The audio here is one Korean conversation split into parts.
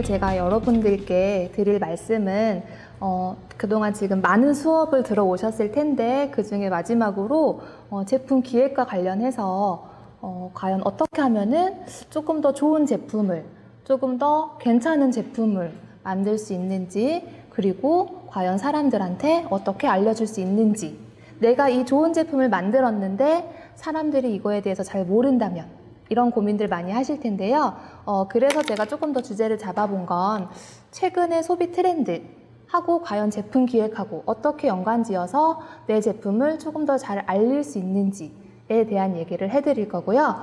오늘 제가 여러분들께 드릴 말씀은 그동안 지금 많은 수업을 들어오셨을 텐데 그 중에 마지막으로 제품 기획과 관련해서 과연 어떻게 하면은 조금 더 좋은 제품을, 조금 더 괜찮은 제품을 만들 수 있는지, 그리고 과연 사람들한테 어떻게 알려줄 수 있는지, 내가 이 좋은 제품을 만들었는데 사람들이 이거에 대해서 잘 모른다면, 이런 고민들 많이 하실 텐데요. 그래서 제가 조금 더 주제를 잡아본 건 최근의 소비 트렌드하고 과연 제품 기획하고 어떻게 연관지어서 내 제품을 조금 더 잘 알릴 수 있는지에 대한 얘기를 해드릴 거고요.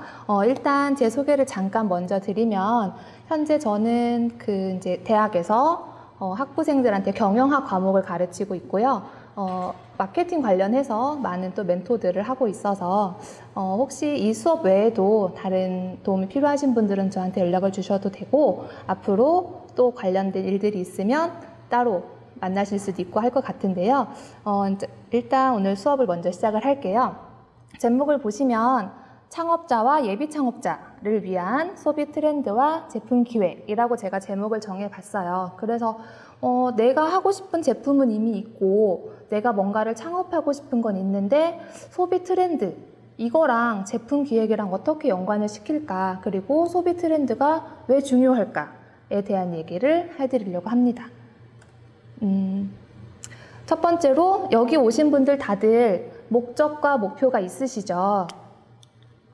일단 제 소개를 잠깐 먼저 드리면, 현재 저는 이제 대학에서 학부생들한테 경영학 과목을 가르치고 있고요. 마케팅 관련해서 많은 또 멘토들을 하고 있어서 혹시 이 수업 외에도 다른 도움이 필요하신 분들은 저한테 연락을 주셔도 되고, 앞으로 또 관련된 일들이 있으면 따로 만나실 수도 있고 할 것 같은데요. 일단 오늘 수업을 먼저 시작을 할게요. 제목을 보시면 창업자와 예비 창업자를 위한 소비 트렌드와 제품 기획이라고 제가 제목을 정해봤어요. 그래서 내가 하고 싶은 제품은 이미 있고 내가 뭔가를 창업하고 싶은 건 있는데 소비 트렌드, 이거랑 제품 기획이랑 어떻게 연관을 시킬까, 그리고 소비 트렌드가 왜 중요할까에 대한 얘기를 해드리려고 합니다. 첫 번째로 여기 오신 분들 다들 목적과 목표가 있으시죠?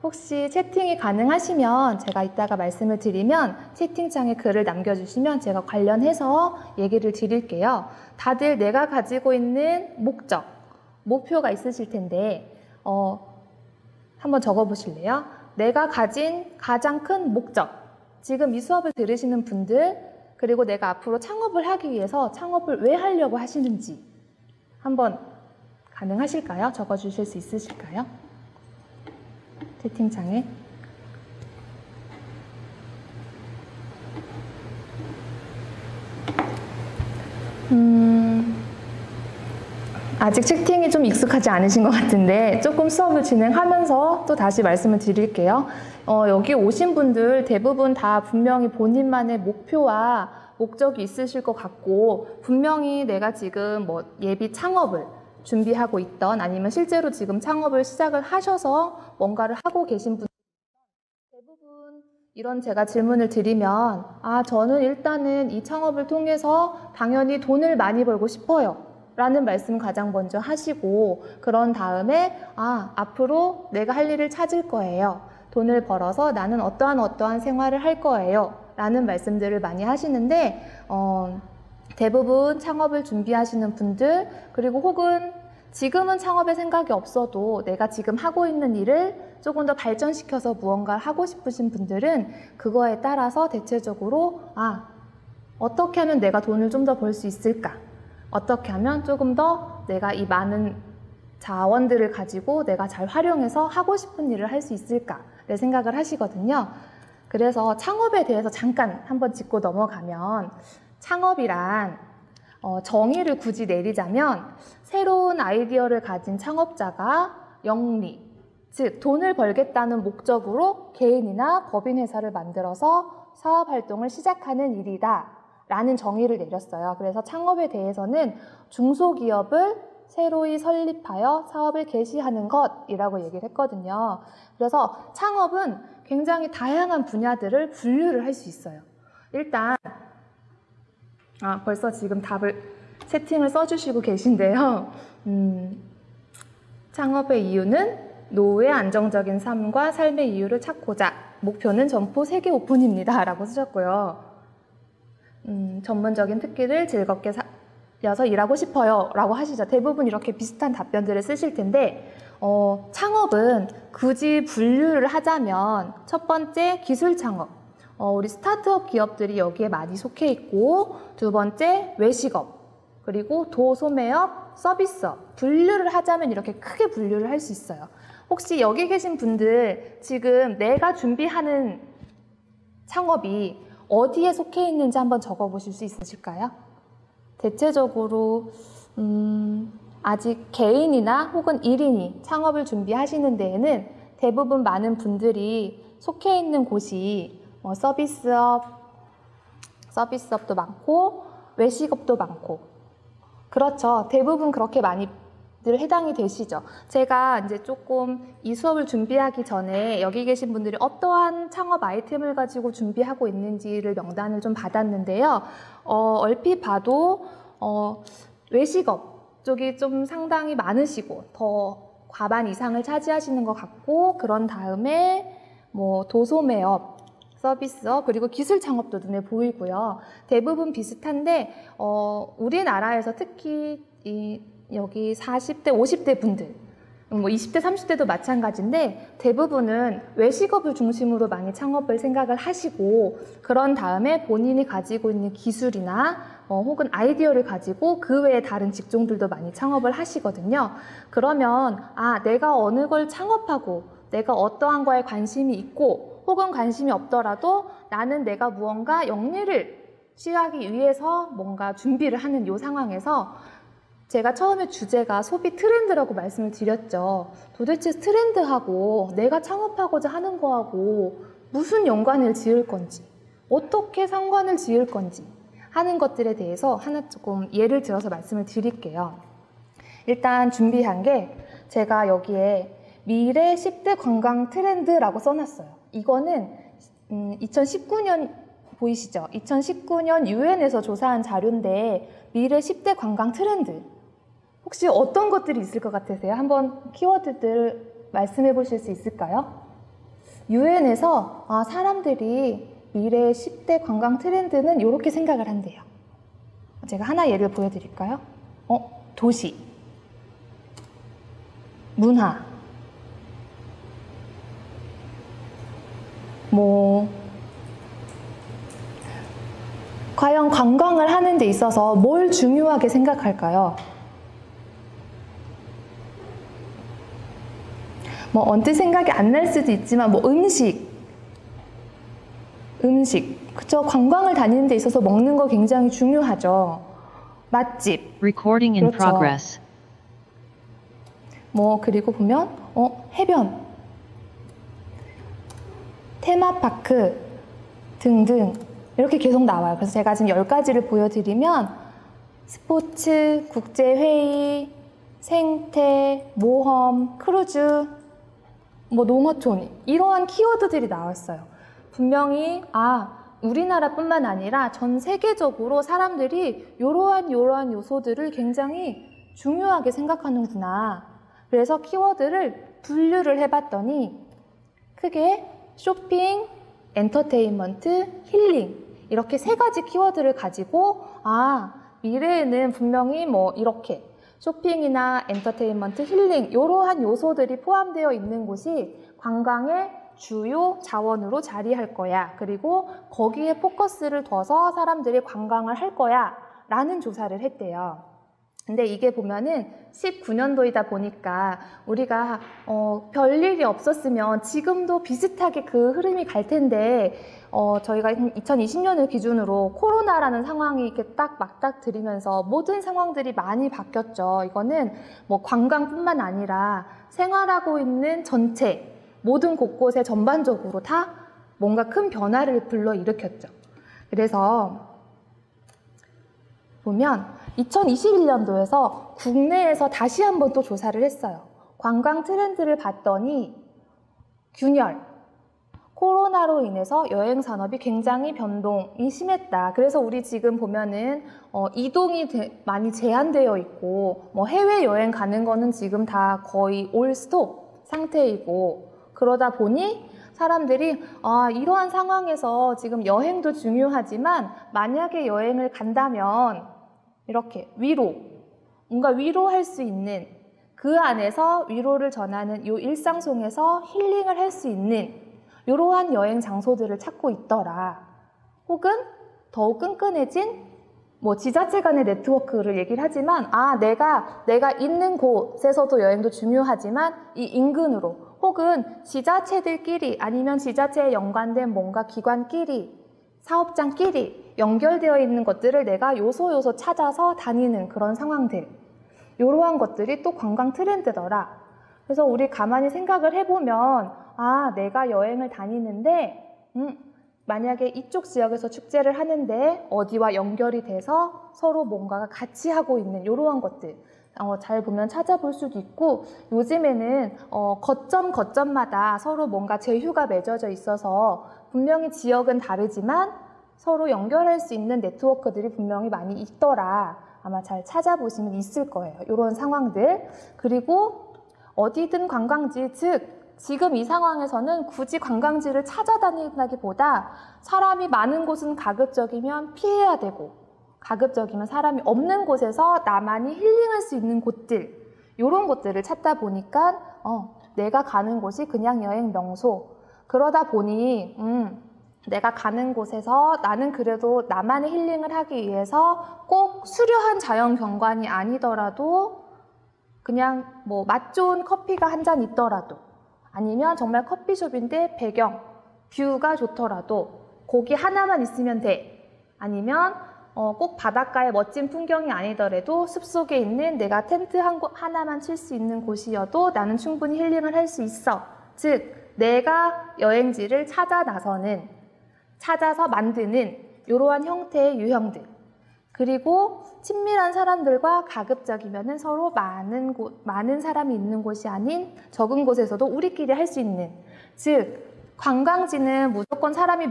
혹시 채팅이 가능하시면 제가 이따가 말씀을 드리면 채팅창에 글을 남겨주시면 제가 관련해서 얘기를 드릴게요. 다들 내가 가지고 있는 목적, 목표가 있으실 텐데 한번 적어보실래요? 내가 가진 가장 큰 목적, 지금 이 수업을 들으시는 분들, 그리고 내가 앞으로 창업을 하기 위해서 창업을 왜 하려고 하시는지 한번 가능하실까요? 적어주실 수 있으실까요? 채팅창에. 아직 채팅이 좀 익숙하지 않으신 것 같은데 조금 수업을 진행하면서 또 다시 말씀을 드릴게요. 여기 오신 분들 대부분 다 분명히 본인만의 목표와 목적이 있으실 것 같고, 분명히 내가 지금 뭐 예비 창업을 준비하고 있던, 아니면 실제로 지금 창업을 시작을 하셔서 뭔가를 하고 계신 분들 대부분 이런 제가 질문을 드리면, 저는 일단은 이 창업을 통해서 당연히 돈을 많이 벌고 싶어요 라는 말씀 가장 먼저 하시고, 그런 다음에 앞으로 내가 할 일을 찾을 거예요, 돈을 벌어서 나는 어떠한 생활을 할 거예요 라는 말씀들을 많이 하시는데, 대부분 창업을 준비하시는 분들, 그리고 혹은 지금은 창업의 생각이 없어도 내가 지금 하고 있는 일을 조금 더 발전시켜서 무언가를 하고 싶으신 분들은 그거에 따라서 대체적으로 어떻게 하면 내가 돈을 좀 더 벌 수 있을까? 어떻게 하면 조금 더 내가 이 많은 자원들을 가지고 내가 잘 활용해서 하고 싶은 일을 할 수 있을까를 생각을 하시거든요. 그래서 창업에 대해서 잠깐 한번 짚고 넘어가면, 창업이란 정의를 굳이 내리자면 새로운 아이디어를 가진 창업자가 영리, 즉 돈을 벌겠다는 목적으로 개인이나 법인 회사를 만들어서 사업 활동을 시작하는 일이다 라는 정의를 내렸어요. 그래서 창업에 대해서는 중소기업을 새로이 설립하여 사업을 개시하는 것이라고 얘기를 했거든요. 그래서 창업은 굉장히 다양한 분야들을 분류를 할 수 있어요. 일단 벌써 지금 채팅을 써주시고 계신데요. 창업의 이유는 노후의 안정적인 삶과 삶의 이유를 찾고자, 목표는 점포 세계 오픈입니다 라고 쓰셨고요. 전문적인 특기를 즐겁게 살려서 일하고 싶어요 라고 하시죠. 대부분 이렇게 비슷한 답변들을 쓰실 텐데, 창업은 굳이 분류를 하자면 첫 번째 기술 창업, 우리 스타트업 기업들이 여기에 많이 속해 있고, 두 번째 외식업, 그리고 도소매업, 서비스업, 분류를 하자면 이렇게 크게 분류를 할 수 있어요. 혹시 여기 계신 분들 지금 내가 준비하는 창업이 어디에 속해 있는지 한번 적어보실 수 있으실까요? 대체적으로 아직 개인이나 혹은 1인이 창업을 준비하시는 데에는 대부분 많은 분들이 속해 있는 곳이 서비스업, 서비스업도 많고 외식업도 많고. 그렇죠. 대부분 그렇게 많이 늘 해당이 되시죠. 제가 이제 조금 이 수업을 준비하기 전에 여기 계신 분들이 어떠한 창업 아이템을 가지고 준비하고 있는지를 명단을 좀 받았는데요. 얼핏 봐도 외식업 쪽이 좀 상당히 많으시고 더 과반 이상을 차지하시는 것 같고, 그런 다음에 뭐 도소매업, 서비스업, 그리고 기술 창업도 눈에 보이고요. 대부분 비슷한데 우리나라에서 특히 여기 40대, 50대 분들, 뭐 20대, 30대도 마찬가지인데 대부분은 외식업을 중심으로 많이 창업을 생각을 하시고, 그런 다음에 본인이 가지고 있는 기술이나 혹은 아이디어를 가지고 그 외에 다른 직종들도 많이 창업을 하시거든요. 그러면 내가 어느 걸 창업하고 내가 어떠한 거에 관심이 있고 혹은 관심이 없더라도 나는 내가 무언가 영리를 취하기 위해서 뭔가 준비를 하는 이 상황에서, 제가 처음에 주제가 소비 트렌드라고 말씀을 드렸죠. 도대체 트렌드하고 내가 창업하고자 하는 거하고 무슨 연관을 지을 건지, 어떻게 상관을 지을 건지 하는 것들에 대해서 하나 조금 예를 들어서 말씀을 드릴게요. 일단 준비한 게, 제가 여기에 미래 10대 관광 트렌드라고 써놨어요. 이거는 2019년 보이시죠? 2019년 유엔에서 조사한 자료인데 미래 10대 관광 트렌드, 혹시 어떤 것들이 있을 것 같으세요? 한번 키워드들 말씀해 보실 수 있을까요? 유엔에서 사람들이 미래 10대 관광 트렌드는 이렇게 생각을 한대요. 제가 하나 예를 보여드릴까요? 도시, 문화, 과연 관광을 하는 데 있어서 뭘 중요하게 생각할까요? 언뜻 생각이 안 날 수도 있지만 음식, 그쵸? 관광을 다니는 데 있어서 먹는 거 굉장히 중요하죠. 맛집, Recording in 그렇죠. progress. 그리고 보면 해변, 테마파크 등등 이렇게 계속 나와요. 그래서 제가 지금 10가지를 보여드리면 스포츠, 국제회의, 생태, 모험, 크루즈, 농어촌, 이러한 키워드들이 나왔어요. 분명히 우리나라뿐만 아니라 전 세계적으로 사람들이 이러한 요소들을 굉장히 중요하게 생각하는구나. 그래서 키워드를 분류를 해봤더니 크게 쇼핑, 엔터테인먼트, 힐링, 이렇게 3가지 키워드를 가지고 미래에는 분명히 이렇게 쇼핑이나 엔터테인먼트, 힐링, 이러한 요소들이 포함되어 있는 곳이 관광의 주요 자원으로 자리할 거야. 그리고 거기에 포커스를 둬서 사람들이 관광을 할 거야 라는 조사를 했대요. 근데 이게 보면은 19년도이다 보니까 우리가 별일이 없었으면 지금도 비슷하게 그 흐름이 갈 텐데 저희가 2020년을 기준으로 코로나라는 상황이 이렇게 딱 맞닥뜨리면서 모든 상황들이 많이 바뀌었죠. 이거는 관광뿐만 아니라 생활하고 있는 전체 모든 곳곳에 전반적으로 다 뭔가 큰 변화를 불러일으켰죠. 그래서 보면 2021년도에서 국내에서 다시 한번 또 조사를 했어요. 관광 트렌드를 봤더니 균열, 코로나로 인해서 여행 산업이 굉장히 변동이 심했다. 그래서 우리 지금 보면은 이동이 많이 제한되어 있고 해외 여행 가는 거는 지금 다 거의 올 스톱 상태이고, 그러다 보니 사람들이 이러한 상황에서 지금 여행도 중요하지만 만약에 여행을 간다면 이렇게 뭔가 위로할 수 있는, 그 안에서 위로를 전하는 이 일상 속에서 힐링을 할 수 있는 이러한 여행 장소들을 찾고 있더라. 혹은 더욱 끈끈해진 지자체 간의 네트워크를 얘기를 하지만 내가 있는 곳에서도 여행도 중요하지만 이 인근으로, 혹은 지자체들끼리 아니면 지자체에 연관된 뭔가 기관끼리, 사업장끼리 연결되어 있는 것들을 내가 요소 찾아서 다니는 그런 상황들, 이러한 것들이 또 관광 트렌드더라. 그래서 우리 가만히 생각을 해보면 내가 여행을 다니는데 만약에 이쪽 지역에서 축제를 하는데 어디와 연결이 돼서 서로 뭔가가 같이 하고 있는 이러한 것들 잘 보면 찾아볼 수도 있고, 요즘에는 거점마다 서로 뭔가 제휴가 맺어져 있어서 분명히 지역은 다르지만 서로 연결할 수 있는 네트워크들이 분명히 많이 있더라. 아마 잘 찾아보시면 있을 거예요. 이런 상황들. 그리고 어디든 관광지, 즉 지금 이 상황에서는 굳이 관광지를 찾아다닌다기보다 사람이 많은 곳은 가급적이면 피해야 되고, 가급적이면 사람이 없는 곳에서 나만이 힐링할 수 있는 곳들, 이런 곳들을 찾다 보니까 내가 가는 곳이 그냥 여행 명소. 그러다 보니 내가 가는 곳에서 나는 그래도 나만의 힐링을 하기 위해서 꼭 수려한 자연 경관이 아니더라도 그냥 뭐 맛 좋은 커피가 한 잔 있더라도, 아니면 정말 커피숍인데 배경, 뷰가 좋더라도 고기 하나만 있으면 돼. 아니면 꼭 바닷가의 멋진 풍경이 아니더라도 숲속에 있는 내가 텐트 하나만 칠 수 있는 곳이어도 나는 충분히 힐링을 할 수 있어. 즉 내가 여행지를 찾아서 만드는 이러한 형태의 유형들. 그리고 친밀한 사람들과 가급적이면 서로 많은 사람이 있는 곳이 아닌 적은 곳에서도 우리끼리 할 수 있는, 즉 관광지는 무조건 사람이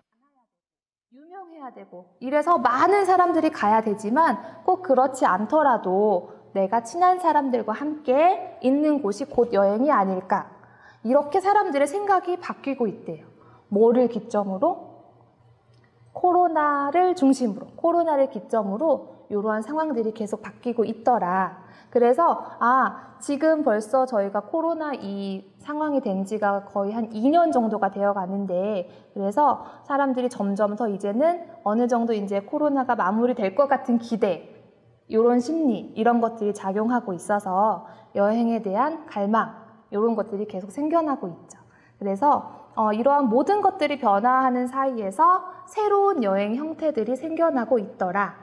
유명해야 되고 이래서 많은 사람들이 가야 되지만 꼭 그렇지 않더라도 내가 친한 사람들과 함께 있는 곳이 곧 여행이 아닐까. 이렇게 사람들의 생각이 바뀌고 있대요. 뭐를 기점으로? 코로나를 기점으로 이러한 상황들이 계속 바뀌고 있더라. 그래서 지금 벌써 저희가 코로나 이 상황이 된 지가 거의 한 2년 정도가 되어 가는데, 그래서 사람들이 점점 더 이제는 어느 정도 이제 코로나가 마무리될 것 같은 기대, 이런 심리, 이런 것들이 작용하고 있어서 여행에 대한 갈망, 이런 것들이 계속 생겨나고 있죠. 그래서 이러한 모든 것들이 변화하는 사이에서 새로운 여행 형태들이 생겨나고 있더라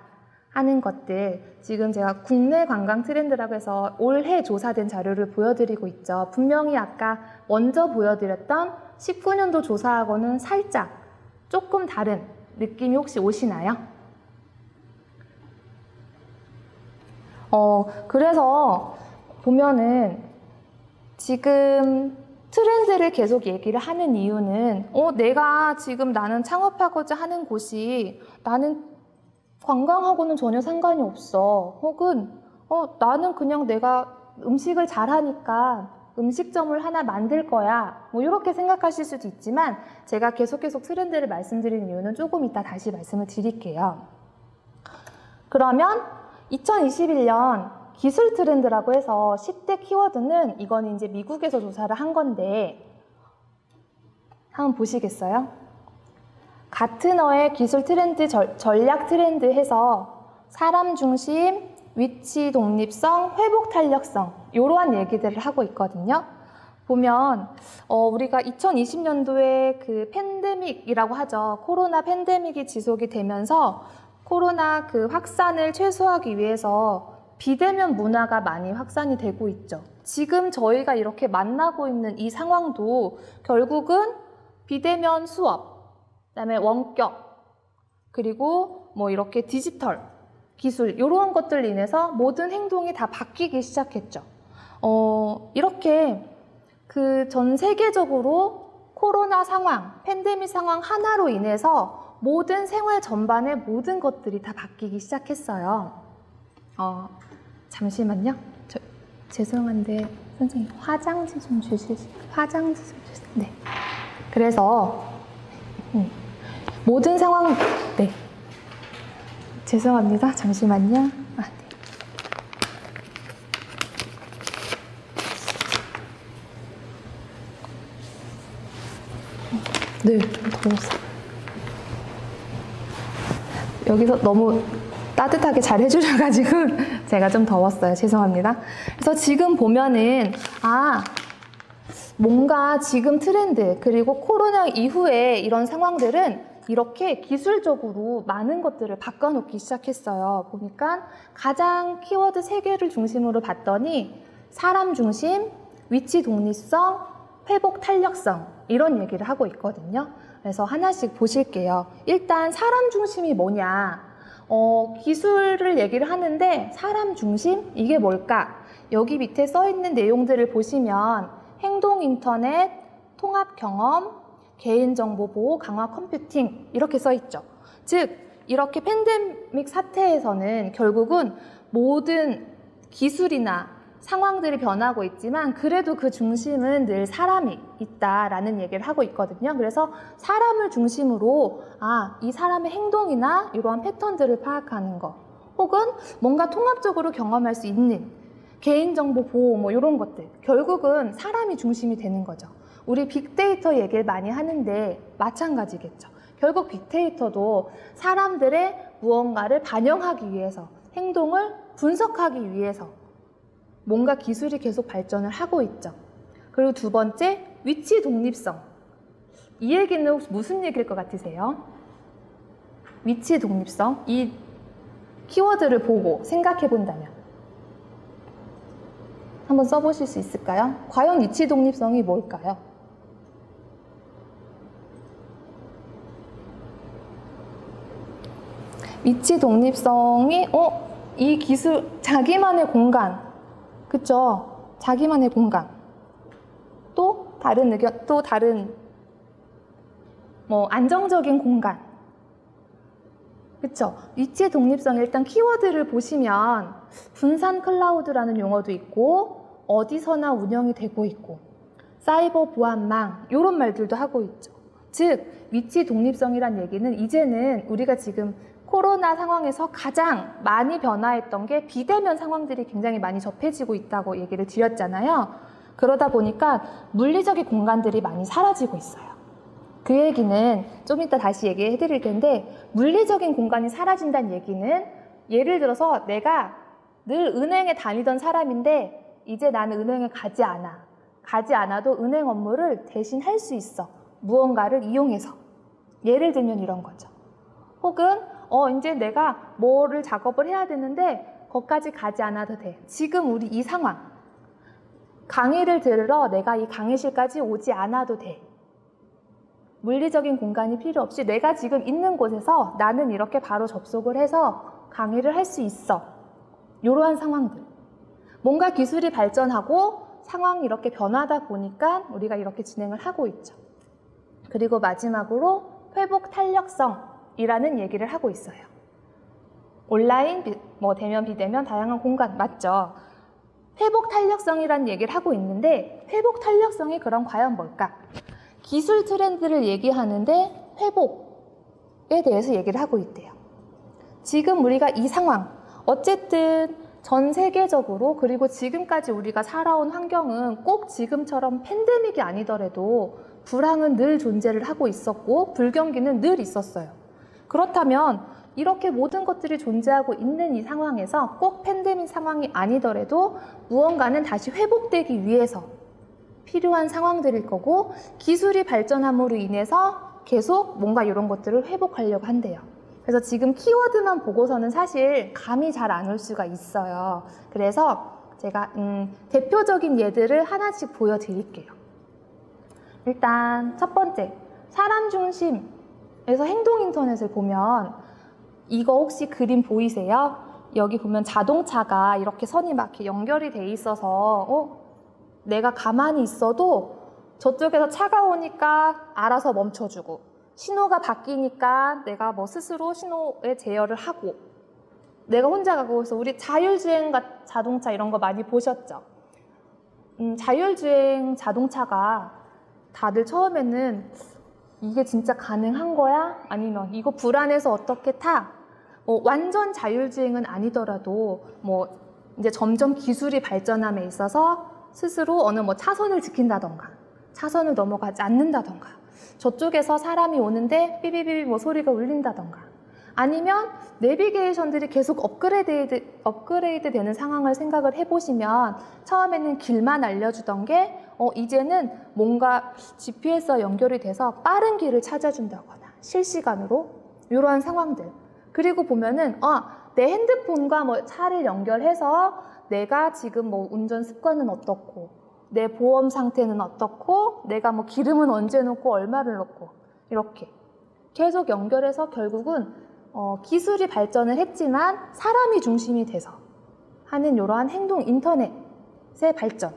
하는 것들, 지금 제가 국내 관광 트렌드라고 해서 올해 조사된 자료를 보여드리고 있죠. 분명히 아까 먼저 보여드렸던 19년도 조사하고는 살짝 조금 다른 느낌이 혹시 오시나요? 그래서 보면은 지금 트렌드를 계속 얘기를 하는 이유는 내가 지금 나는 창업하고자 하는 곳이 나는 관광하고는 전혀 상관이 없어. 혹은 나는 그냥 내가 음식을 잘하니까 음식점을 하나 만들 거야. 뭐 이렇게 생각하실 수도 있지만 제가 계속 트렌드를 말씀드리는 이유는 조금 이따 다시 말씀을 드릴게요. 그러면 2021년 기술 트렌드라고 해서 10대 키워드는 이거는 이제 미국에서 조사를 한 건데 한번 보시겠어요? 가트너의 기술 트렌드 전략 트렌드 해서 사람 중심, 위치 독립성, 회복 탄력성 이러한 얘기들을 하고 있거든요. 보면 우리가 2020년도에 그 팬데믹이라고 하죠. 코로나 팬데믹이 지속이 되면서 코로나 그 확산을 최소화하기 위해서 비대면 문화가 많이 확산이 되고 있죠. 지금 저희가 이렇게 만나고 있는 이 상황도 결국은 비대면 수업, 그다음에 원격, 그리고 뭐 이렇게 디지털 기술 이런 것들 인해서 모든 행동이 다 바뀌기 시작했죠. 이렇게 그 전 세계적으로 코로나 상황, 팬데믹 상황 하나로 인해서 모든 생활 전반의 모든 것들이 다 바뀌기 시작했어요. 잠시만요. 죄송한데 선생님 화장지 좀 주실. 네. 그래서 모든 상황, 네. 죄송합니다. 잠시만요. 네. 더웠어요. 여기서 너무 따뜻하게 잘 해주셔가지고 제가 좀 더웠어요. 죄송합니다. 그래서 지금 보면은 뭔가 지금 트렌드 그리고 코로나 이후에 이런 상황들은 이렇게 기술적으로 많은 것들을 바꿔놓기 시작했어요. 보니까 가장 키워드 3개를 중심으로 봤더니 사람 중심, 위치 독립성, 회복 탄력성 이런 얘기를 하고 있거든요. 그래서 하나씩 보실게요. 일단 사람 중심이 뭐냐? 기술을 얘기를 하는데 사람 중심? 이게 뭘까? 여기 밑에 써 있는 내용들을 보시면 행동 인터넷, 통합 경험, 개인정보 보호 강화 컴퓨팅 이렇게 써 있죠. 즉 이렇게 팬데믹 사태에서는 결국은 모든 기술이나 상황들이 변하고 있지만 그래도 그 중심은 늘 사람이 있다라는 얘기를 하고 있거든요. 그래서 사람을 중심으로 이 사람의 행동이나 이러한 패턴들을 파악하는 거 혹은 뭔가 통합적으로 경험할 수 있는 개인정보 보호 뭐 이런 것들 결국은 사람이 중심이 되는 거죠. 우리 빅데이터 얘기를 많이 하는데 마찬가지겠죠. 결국 빅데이터도 사람들의 무언가를 반영하기 위해서 행동을 분석하기 위해서 뭔가 기술이 계속 발전을 하고 있죠. 그리고 두 번째, 위치 독립성. 이 얘기는 혹시 무슨 얘기일 것 같으세요? 위치 독립성. 이 키워드를 보고 생각해 본다면 한번 써보실 수 있을까요? 과연 위치 독립성이 뭘까요? 위치 독립성이 이 기술 자기만의 공간 그쵸? 자기만의 공간 또 다른 의견 또 다른 뭐 안정적인 공간 그쵸? 위치 독립성 일단 키워드를 보시면 분산 클라우드라는 용어도 있고 어디서나 운영이 되고 있고 사이버 보안망 이런 말들도 하고 있죠. 즉 위치 독립성이란 얘기는 이제는 우리가 지금 코로나 상황에서 가장 많이 변화했던 게 비대면 상황들이 굉장히 많이 접해지고 있다고 얘기를 드렸잖아요. 그러다 보니까 물리적인 공간들이 많이 사라지고 있어요. 그 얘기는 좀 이따 다시 얘기해 드릴 텐데 물리적인 공간이 사라진다는 얘기는 예를 들어서 내가 늘 은행에 다니던 사람인데 이제 나는 은행에 가지 않아. 가지 않아도 은행 업무를 대신 할 수 있어. 무언가를 이용해서. 예를 들면 이런 거죠. 혹은 이제 내가 뭐를 작업을 해야 되는데 거기까지 가지 않아도 돼. 지금 우리 이 상황. 강의를 들으러 내가 이 강의실까지 오지 않아도 돼. 물리적인 공간이 필요 없이 내가 지금 있는 곳에서 나는 이렇게 바로 접속을 해서 강의를 할 수 있어. 이러한 상황들. 뭔가 기술이 발전하고 상황이 이렇게 변하다 보니까 우리가 이렇게 진행을 하고 있죠. 그리고 마지막으로 회복 탄력성이라는 얘기를 하고 있어요. 온라인, 대면, 비대면, 다양한 공간 맞죠? 회복 탄력성이라는 얘기를 하고 있는데 회복 탄력성이 그럼 과연 뭘까? 기술 트렌드를 얘기하는데 회복에 대해서 얘기를 하고 있대요. 지금 우리가 이 상황, 어쨌든 전 세계적으로 그리고 지금까지 우리가 살아온 환경은 꼭 지금처럼 팬데믹이 아니더라도 불황은 늘 존재를 하고 있었고 불경기는 늘 있었어요. 그렇다면 이렇게 모든 것들이 존재하고 있는 이 상황에서 꼭 팬데믹 상황이 아니더라도 무언가는 다시 회복되기 위해서 필요한 상황들일 거고 기술이 발전함으로 인해서 계속 뭔가 이런 것들을 회복하려고 한대요. 그래서 지금 키워드만 보고서는 사실 감이 잘 안 올 수가 있어요. 그래서 제가 대표적인 예들을 하나씩 보여드릴게요. 일단 첫 번째, 사람 중심에서 행동 인터넷을 보면 이거 혹시 그림 보이세요? 여기 보면 자동차가 이렇게 선이 막 이렇게 연결이 돼 있어서 내가 가만히 있어도 저쪽에서 차가 오니까 알아서 멈춰주고 신호가 바뀌니까 내가 스스로 신호에 제어를 하고 내가 혼자 가고 있어. 우리 자율주행 자동차 이런 거 많이 보셨죠? 자율주행 자동차가 다들 처음에는 이게 진짜 가능한 거야? 아니면 이거 불안해서 어떻게 타? 완전 자율주행은 아니더라도 이제 점점 기술이 발전함에 있어서 스스로 어느 차선을 지킨다던가 차선을 넘어가지 않는다던가 저쪽에서 사람이 오는데 삐비비 소리가 울린다던가 아니면 내비게이션들이 계속 업그레이드 되는 상황을 생각을 해보시면 처음에는 길만 알려주던 게 이제는 뭔가 GPS와 연결이 돼서 빠른 길을 찾아준다거나 실시간으로 이러한 상황들 그리고 보면은 내 핸드폰과 차를 연결해서 내가 지금 운전 습관은 어떻고 내 보험 상태는 어떻고, 내가 뭐 기름은 언제 넣고 얼마를 넣고, 이렇게 계속 연결해서 결국은 기술이 발전을 했지만 사람이 중심이 돼서 하는 이러한 행동 인터넷의 발전,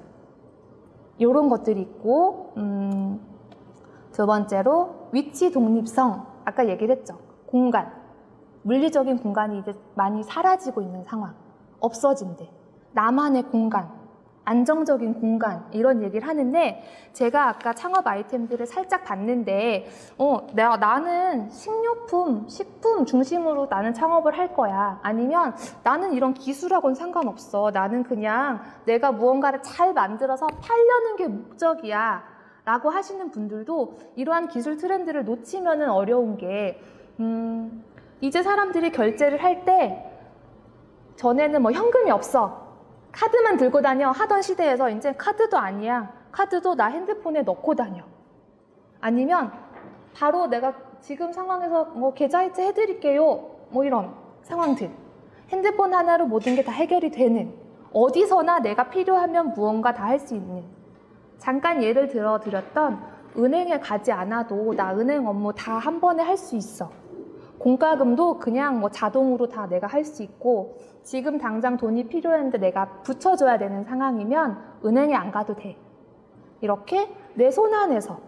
이런 것들이 있고, 두 번째로 위치 독립성, 아까 얘기를 했죠. 공간, 물리적인 공간이 이제 많이 사라지고 있는 상황, 없어진대. 나만의 공간, 안정적인 공간, 이런 얘기를 하는데, 제가 아까 창업 아이템들을 살짝 봤는데 나는 식료품, 식품 중심으로 나는 창업을 할 거야. 아니면 나는 이런 기술하고는 상관없어. 나는 그냥 내가 무언가를 잘 만들어서 팔려는 게 목적이야 라고 하시는 분들도 이러한 기술 트렌드를 놓치면은 어려운 게, 이제 사람들이 결제를 할 때 전에는 뭐 현금이 없어, 카드만 들고 다녀 하던 시대에서 이제 카드도 아니야. 카드도 나 핸드폰에 넣고 다녀. 아니면 바로 내가 지금 상황에서 뭐 계좌이체 해드릴게요. 뭐 이런 상황들. 핸드폰 하나로 모든 게 다 해결이 되는, 어디서나 내가 필요하면 무언가 다 할 수 있는. 잠깐 예를 들어 드렸던 은행에 가지 않아도 나 은행 업무 다 한 번에 할 수 있어. 공과금도 그냥 뭐 자동으로 다 내가 할 수 있고, 지금 당장 돈이 필요했는데 내가 붙여줘야 되는 상황이면 은행에 안 가도 돼. 이렇게 내 손 안에서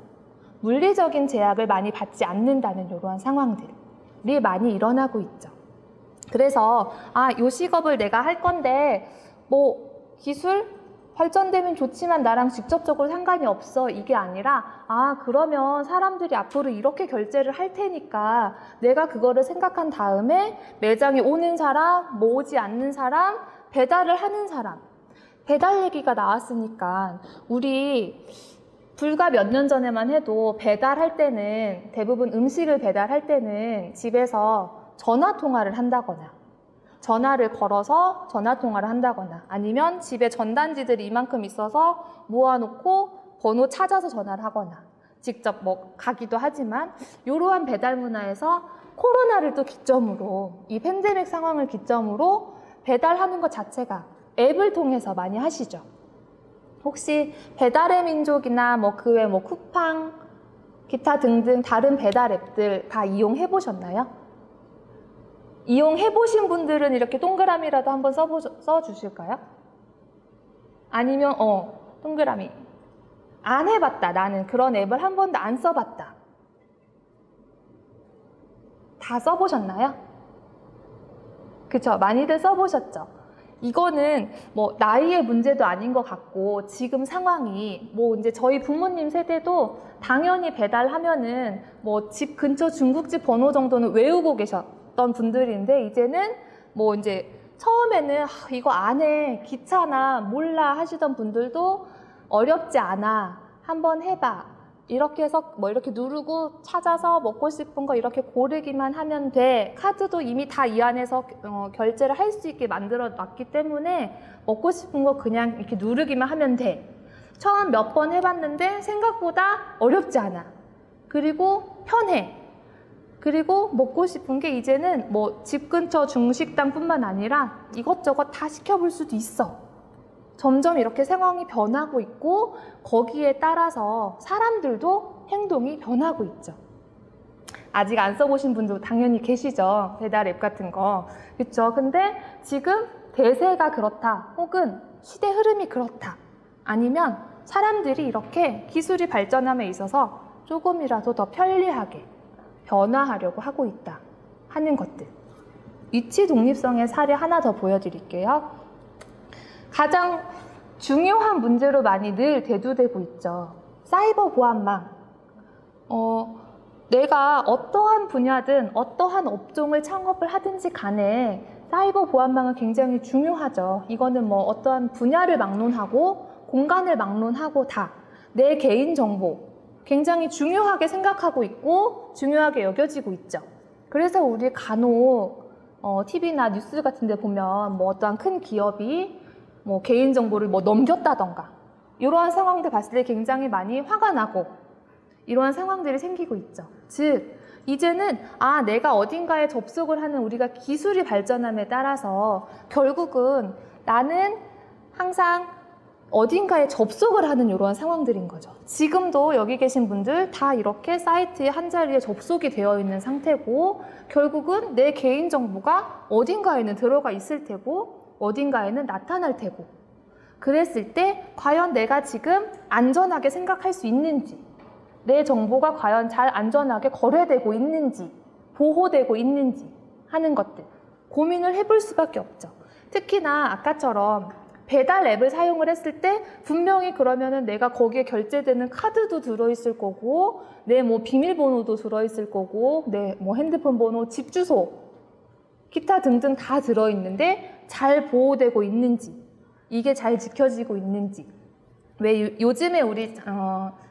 물리적인 제약을 많이 받지 않는다는 이러한 상황들이 많이 일어나고 있죠. 그래서 이 직업을 내가 할 건데 뭐 기술 발전되면 좋지만 나랑 직접적으로 상관이 없어, 이게 아니라 그러면 사람들이 앞으로 이렇게 결제를 할 테니까 내가 그거를 생각한 다음에 매장에 오는 사람, 뭐 오지 않는 사람, 배달을 하는 사람, 배달 얘기가 나왔으니까 우리 불과 몇 년 전에만 해도 배달할 때는 대부분 음식을 배달할 때는 집에서 전화 통화를 한다거나 전화를 걸어서 전화 통화를 한다거나 아니면 집에 전단지들이 이만큼 있어서 모아놓고 번호 찾아서 전화를 하거나 직접 뭐 가기도 하지만, 이러한 배달 문화에서 코로나를 또 기점으로, 이 팬데믹 상황을 기점으로 배달하는 것 자체가 앱을 통해서 많이 하시죠. 혹시 배달의 민족이나 뭐 그 외 뭐 쿠팡, 기타 등등 다른 배달 앱들 다 이용해 보셨나요? 이용해보신 분들은 이렇게 동그라미라도 한번 써주실까요? 아니면 동그라미. 안 해봤다. 나는 그런 앱을 한 번도 안 써봤다. 다 써보셨나요? 그쵸? 많이들 써보셨죠? 이거는 뭐 나이의 문제도 아닌 것 같고, 지금 상황이 뭐 이제 저희 부모님 세대도 당연히 배달하면은 뭐 집 근처 중국집 번호 정도는 외우고 계셨던 분들인데, 이제는 뭐 이제 처음에는 이거 안 해, 귀찮아, 몰라 하시던 분들도 어렵지 않아, 한번 해봐, 이렇게 해서 뭐 이렇게 누르고 찾아서 먹고 싶은 거 이렇게 고르기만 하면 돼. 카드도 이미 다 이 안에서 결제를 할 수 있게 만들어 놨기 때문에 먹고 싶은 거 그냥 이렇게 누르기만 하면 돼. 처음 몇 번 해봤는데 생각보다 어렵지 않아. 그리고 편해. 그리고 먹고 싶은 게 이제는 뭐 집 근처 중식당뿐만 아니라 이것저것 다 시켜볼 수도 있어. 점점 이렇게 상황이 변하고 있고, 거기에 따라서 사람들도 행동이 변하고 있죠. 아직 안 써보신 분도 당연히 계시죠. 배달 앱 같은 거. 그렇죠? 근데 지금 대세가 그렇다, 혹은 시대 흐름이 그렇다, 아니면 사람들이 이렇게 기술이 발전함에 있어서 조금이라도 더 편리하게 변화하려고 하고 있다 하는 것들. 위치 독립성의 사례 하나 더 보여드릴게요. 가장 중요한 문제로 많이 늘 대두되고 있죠. 사이버 보안망. 내가 어떠한 분야든 어떠한 업종을 창업을 하든지 간에 사이버 보안망은 굉장히 중요하죠. 이거는 뭐 어떠한 분야를 막론하고 공간을 막론하고 다 내 개인정보 굉장히 중요하게 생각하고 있고 중요하게 여겨지고 있죠. 그래서 우리 간혹 TV나 뉴스 같은 데 보면 뭐 어떠한 큰 기업이 뭐 개인정보를 뭐 넘겼다던가 이러한 상황들 봤을 때 굉장히 많이 화가 나고 이러한 상황들이 생기고 있죠. 즉 이제는 내가 어딘가에 접속을 하는, 우리가 기술이 발전함에 따라서 결국은 나는 항상 어딘가에 접속을 하는 이러한 상황들인 거죠. 지금도 여기 계신 분들 다 이렇게 사이트에 한자리에 접속이 되어 있는 상태고, 결국은 내 개인정보가 어딘가에는 들어가 있을 테고 어딘가에는 나타날 테고, 그랬을 때 과연 내가 지금 안전하게 생각할 수 있는지, 내 정보가 과연 잘 안전하게 거래되고 있는지, 보호되고 있는지 하는 것들 고민을 해볼 수밖에 없죠. 특히나 아까처럼 배달 앱을 사용을 했을 때 분명히 그러면은 내가 거기에 결제되는 카드도 들어있을 거고, 내 뭐 비밀번호도 들어있을 거고, 내 뭐 핸드폰 번호, 집 주소, 기타 등등 다 들어있는데 잘 보호되고 있는지, 이게 잘 지켜지고 있는지. 왜 요즘에 우리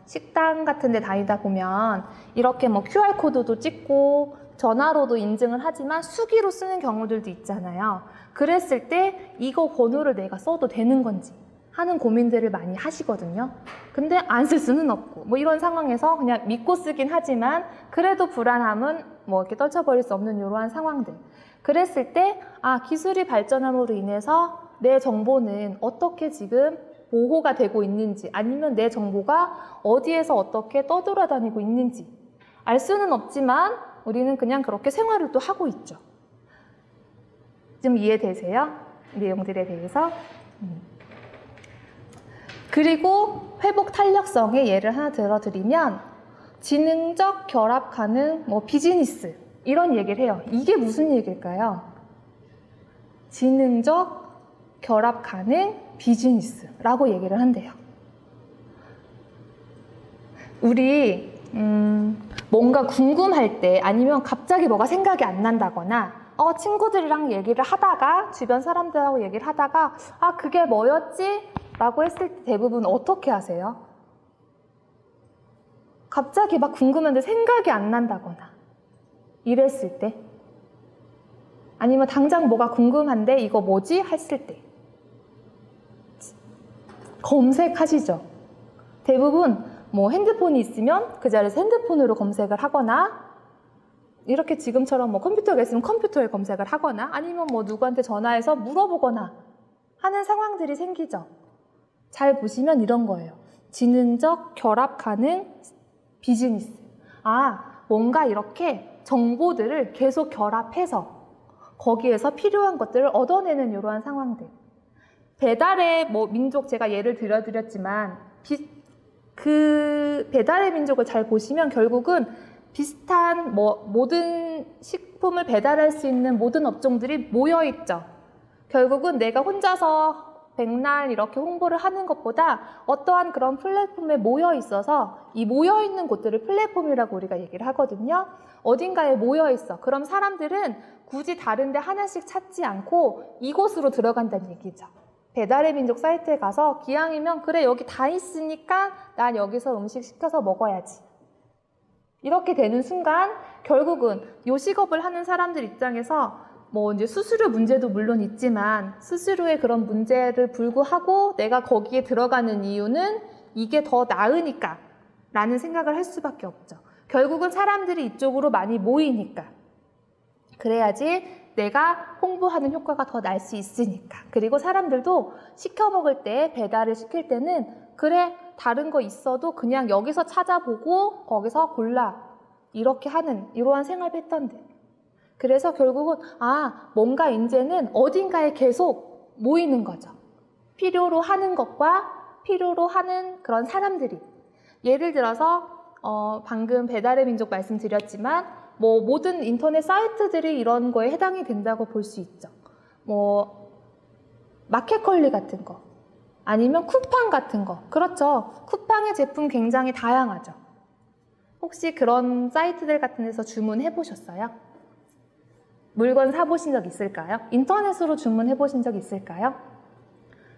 식당 같은 데 다니다 보면 이렇게 뭐 QR코드도 찍고 전화로도 인증을 하지만 수기로 쓰는 경우들도 있잖아요. 그랬을 때 이거 번호를 내가 써도 되는 건지 하는 고민들을 많이 하시거든요. 근데 안 쓸 수는 없고, 뭐 이런 상황에서 그냥 믿고 쓰긴 하지만 그래도 불안함은 뭐 이렇게 떨쳐버릴 수 없는 이러한 상황들. 그랬을 때 기술이 발전함으로 인해서 내 정보는 어떻게 지금 보호가 되고 있는지, 아니면 내 정보가 어디에서 어떻게 떠돌아다니고 있는지 알 수는 없지만 우리는 그냥 그렇게 생활을 또 하고 있죠. 좀 이해되세요? 내용들에 대해서. 그리고 회복 탄력성의 예를 하나 들어드리면, 지능적 결합 가능 비즈니스, 이런 얘기를 해요. 이게 무슨 얘기일까요? 지능적 결합 가능 비즈니스라고 얘기를 한대요. 우리 뭔가 궁금할 때, 아니면 갑자기 뭐가 생각이 안 난다거나 친구들이랑 얘기를 하다가, 주변 사람들하고 얘기를 하다가 그게 뭐였지? 라고 했을 때 대부분 어떻게 하세요? 갑자기 막 궁금한데 생각이 안 난다거나 이랬을 때, 아니면 당장 뭐가 궁금한데 이거 뭐지? 했을 때 검색하시죠. 대부분 뭐 핸드폰이 있으면 그 자리에서 핸드폰으로 검색을 하거나, 이렇게 지금처럼 뭐 컴퓨터가 있으면 컴퓨터에 검색을 하거나, 아니면 뭐 누구한테 전화해서 물어보거나 하는 상황들이 생기죠. 잘 보시면 이런 거예요. 지능적 결합 가능 비즈니스. 뭔가 이렇게 정보들을 계속 결합해서 거기에서 필요한 것들을 얻어내는 이러한 상황들. 배달의 민족, 제가 예를 들어드렸지만 그 배달의 민족을 잘 보시면 결국은 비슷한 모든 식품을 배달할 수 있는 모든 업종들이 모여있죠. 결국은 내가 혼자서 백날 이렇게 홍보를 하는 것보다 어떠한 그런 플랫폼에 모여있어서, 이 모여있는 곳들을 플랫폼이라고 우리가 얘기를 하거든요. 어딘가에 모여있어. 그럼 사람들은 굳이 다른데 하나씩 찾지 않고 이곳으로 들어간다는 얘기죠. 배달의 민족 사이트에 가서 기왕이면 그래 여기 다 있으니까 난 여기서 음식 시켜서 먹어야지. 이렇게 되는 순간 결국은 요식업을 하는 사람들 입장에서 이제 수수료 문제도 물론 있지만, 수수료의 그런 문제를 불구하고 내가 거기에 들어가는 이유는 이게 더 나으니까 라는 생각을 할 수밖에 없죠. 결국은 사람들이 이쪽으로 많이 모이니까, 그래야지 내가 홍보하는 효과가 더 날 수 있으니까. 그리고 사람들도 시켜 먹을 때, 배달을 시킬 때는 그래 다른 거 있어도 그냥 여기서 찾아보고 거기서 골라, 이렇게 하는 이러한 생활 패턴들. 그래서 결국은 뭔가 이제는 어딘가에 계속 모이는 거죠. 필요로 하는 것과 필요로 하는 그런 사람들이. 예를 들어서 방금 배달의 민족 말씀드렸지만 모든 인터넷 사이트들이 이런 거에 해당이 된다고 볼 수 있죠. 마켓컬리 같은 거, 아니면 쿠팡 같은 거. 그렇죠. 쿠팡의 제품 굉장히 다양하죠. 혹시 그런 사이트들 같은 데서 주문해 보셨어요? 물건 사보신 적 있을까요? 인터넷으로 주문해 보신 적 있을까요?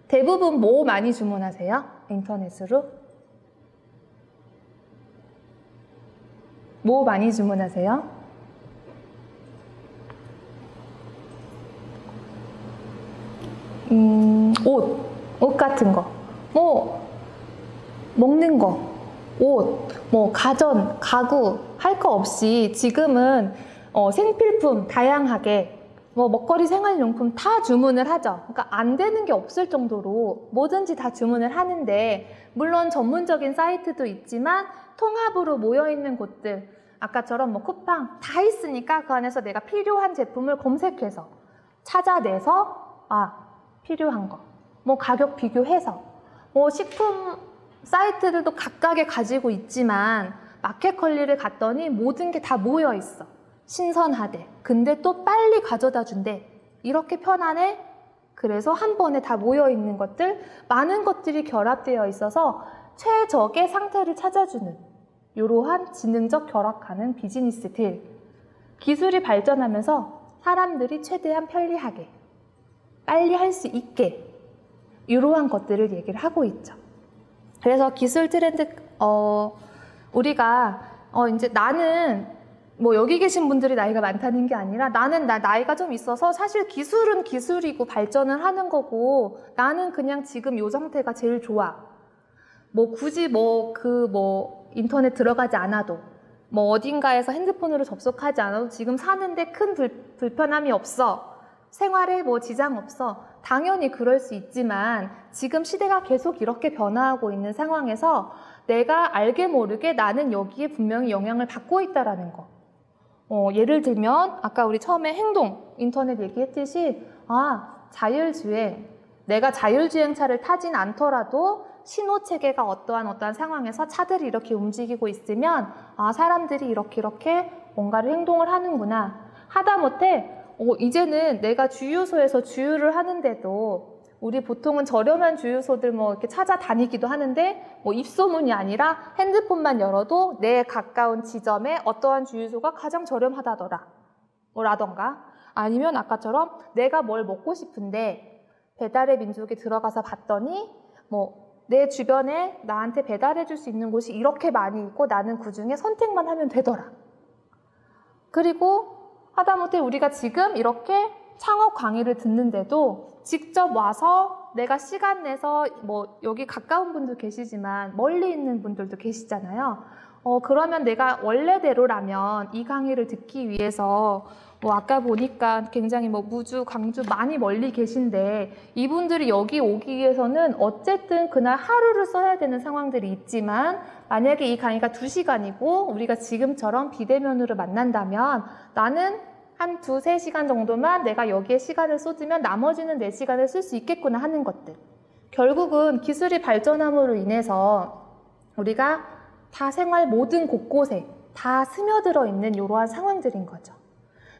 대부분 뭐 많이 주문하세요? 인터넷으로? 뭐 많이 주문하세요? 옷 같은 거, 먹는 거, 옷, 가전, 가구 할 거 없이 지금은 생필품 다양하게 뭐 먹거리 생활용품 다 주문을 하죠. 그러니까 안 되는 게 없을 정도로 뭐든지 다 주문을 하는데, 물론 전문적인 사이트도 있지만 통합으로 모여있는 곳들, 아까처럼 뭐 쿠팡 다 있으니까 그 안에서 내가 필요한 제품을 검색해서 찾아내서 필요한 거, 뭐 가격 비교해서, 뭐 식품 사이트들도 각각의 가지고 있지만 마켓컬리를 갔더니 모든 게 다 모여 있어. 신선하대. 근데 또 빨리 가져다 준대. 이렇게 편하네? 그래서 한 번에 다 모여 있는 것들, 많은 것들이 결합되어 있어서 최적의 상태를 찾아주는 이러한 지능적 결합하는 비즈니스들. 기술이 발전하면서 사람들이 최대한 편리하게, 빨리 할 수 있게 이러한 것들을 얘기를 하고 있죠. 그래서 기술 트렌드, 우리가 이제 나는 뭐 여기 계신 분들이 나이가 많다는 게 아니라 나는 나이가 좀 있어서 사실 기술은 기술이고 발전을 하는 거고, 나는 그냥 지금 요 상태가 제일 좋아. 뭐 굳이 인터넷 들어가지 않아도, 뭐 어딘가에서 핸드폰으로 접속하지 않아도 지금 사는데 큰 불편함이 없어. 생활에 뭐 지장 없어. 당연히 그럴 수 있지만 지금 시대가 계속 이렇게 변화하고 있는 상황에서 내가 알게 모르게 나는 여기에 분명히 영향을 받고 있다라는 거. 예를 들면 아까 우리 처음에 행동, 인터넷 얘기했듯이 자율주행, 내가 자율주행차를 타진 않더라도 신호체계가 어떠한 상황에서 차들이 이렇게 움직이고 있으면 사람들이 이렇게 뭔가를 행동을 하는구나. 하다못해 이제는 내가 주유소에서 주유를 하는데도, 우리 보통은 저렴한 주유소들 뭐 이렇게 찾아다니기도 하는데, 뭐 입소문이 아니라 핸드폰만 열어도 내 가까운 지점에 어떠한 주유소가 가장 저렴하다더라 라던가, 아니면 아까처럼 내가 뭘 먹고 싶은데 배달의 민족에 들어가서 봤더니 뭐 내 주변에 나한테 배달해 줄 수 있는 곳이 이렇게 많이 있고 나는 그 중에 선택만 하면 되더라. 그리고 하다못해 우리가 지금 이렇게 창업 강의를 듣는데도 직접 와서 내가 시간 내서, 뭐 여기 가까운 분도 계시지만 멀리 있는 분들도 계시잖아요. 그러면 내가 원래대로라면 이 강의를 듣기 위해서 뭐 아까 보니까 굉장히 뭐 무주, 광주 많이 멀리 계신데, 이분들이 여기 오기 위해서는 어쨌든 그날 하루를 써야 되는 상황들이 있지만, 만약에 이 강의가 2시간이고 우리가 지금처럼 비대면으로 만난다면 나는 한 2-3시간 정도만 내가 여기에 시간을 쏟으면 나머지는 4시간을 쓸 수 있겠구나 하는 것들. 결국은 기술이 발전함으로 인해서 우리가 다 생활 모든 곳곳에 다 스며들어 있는 이러한 상황들인 거죠.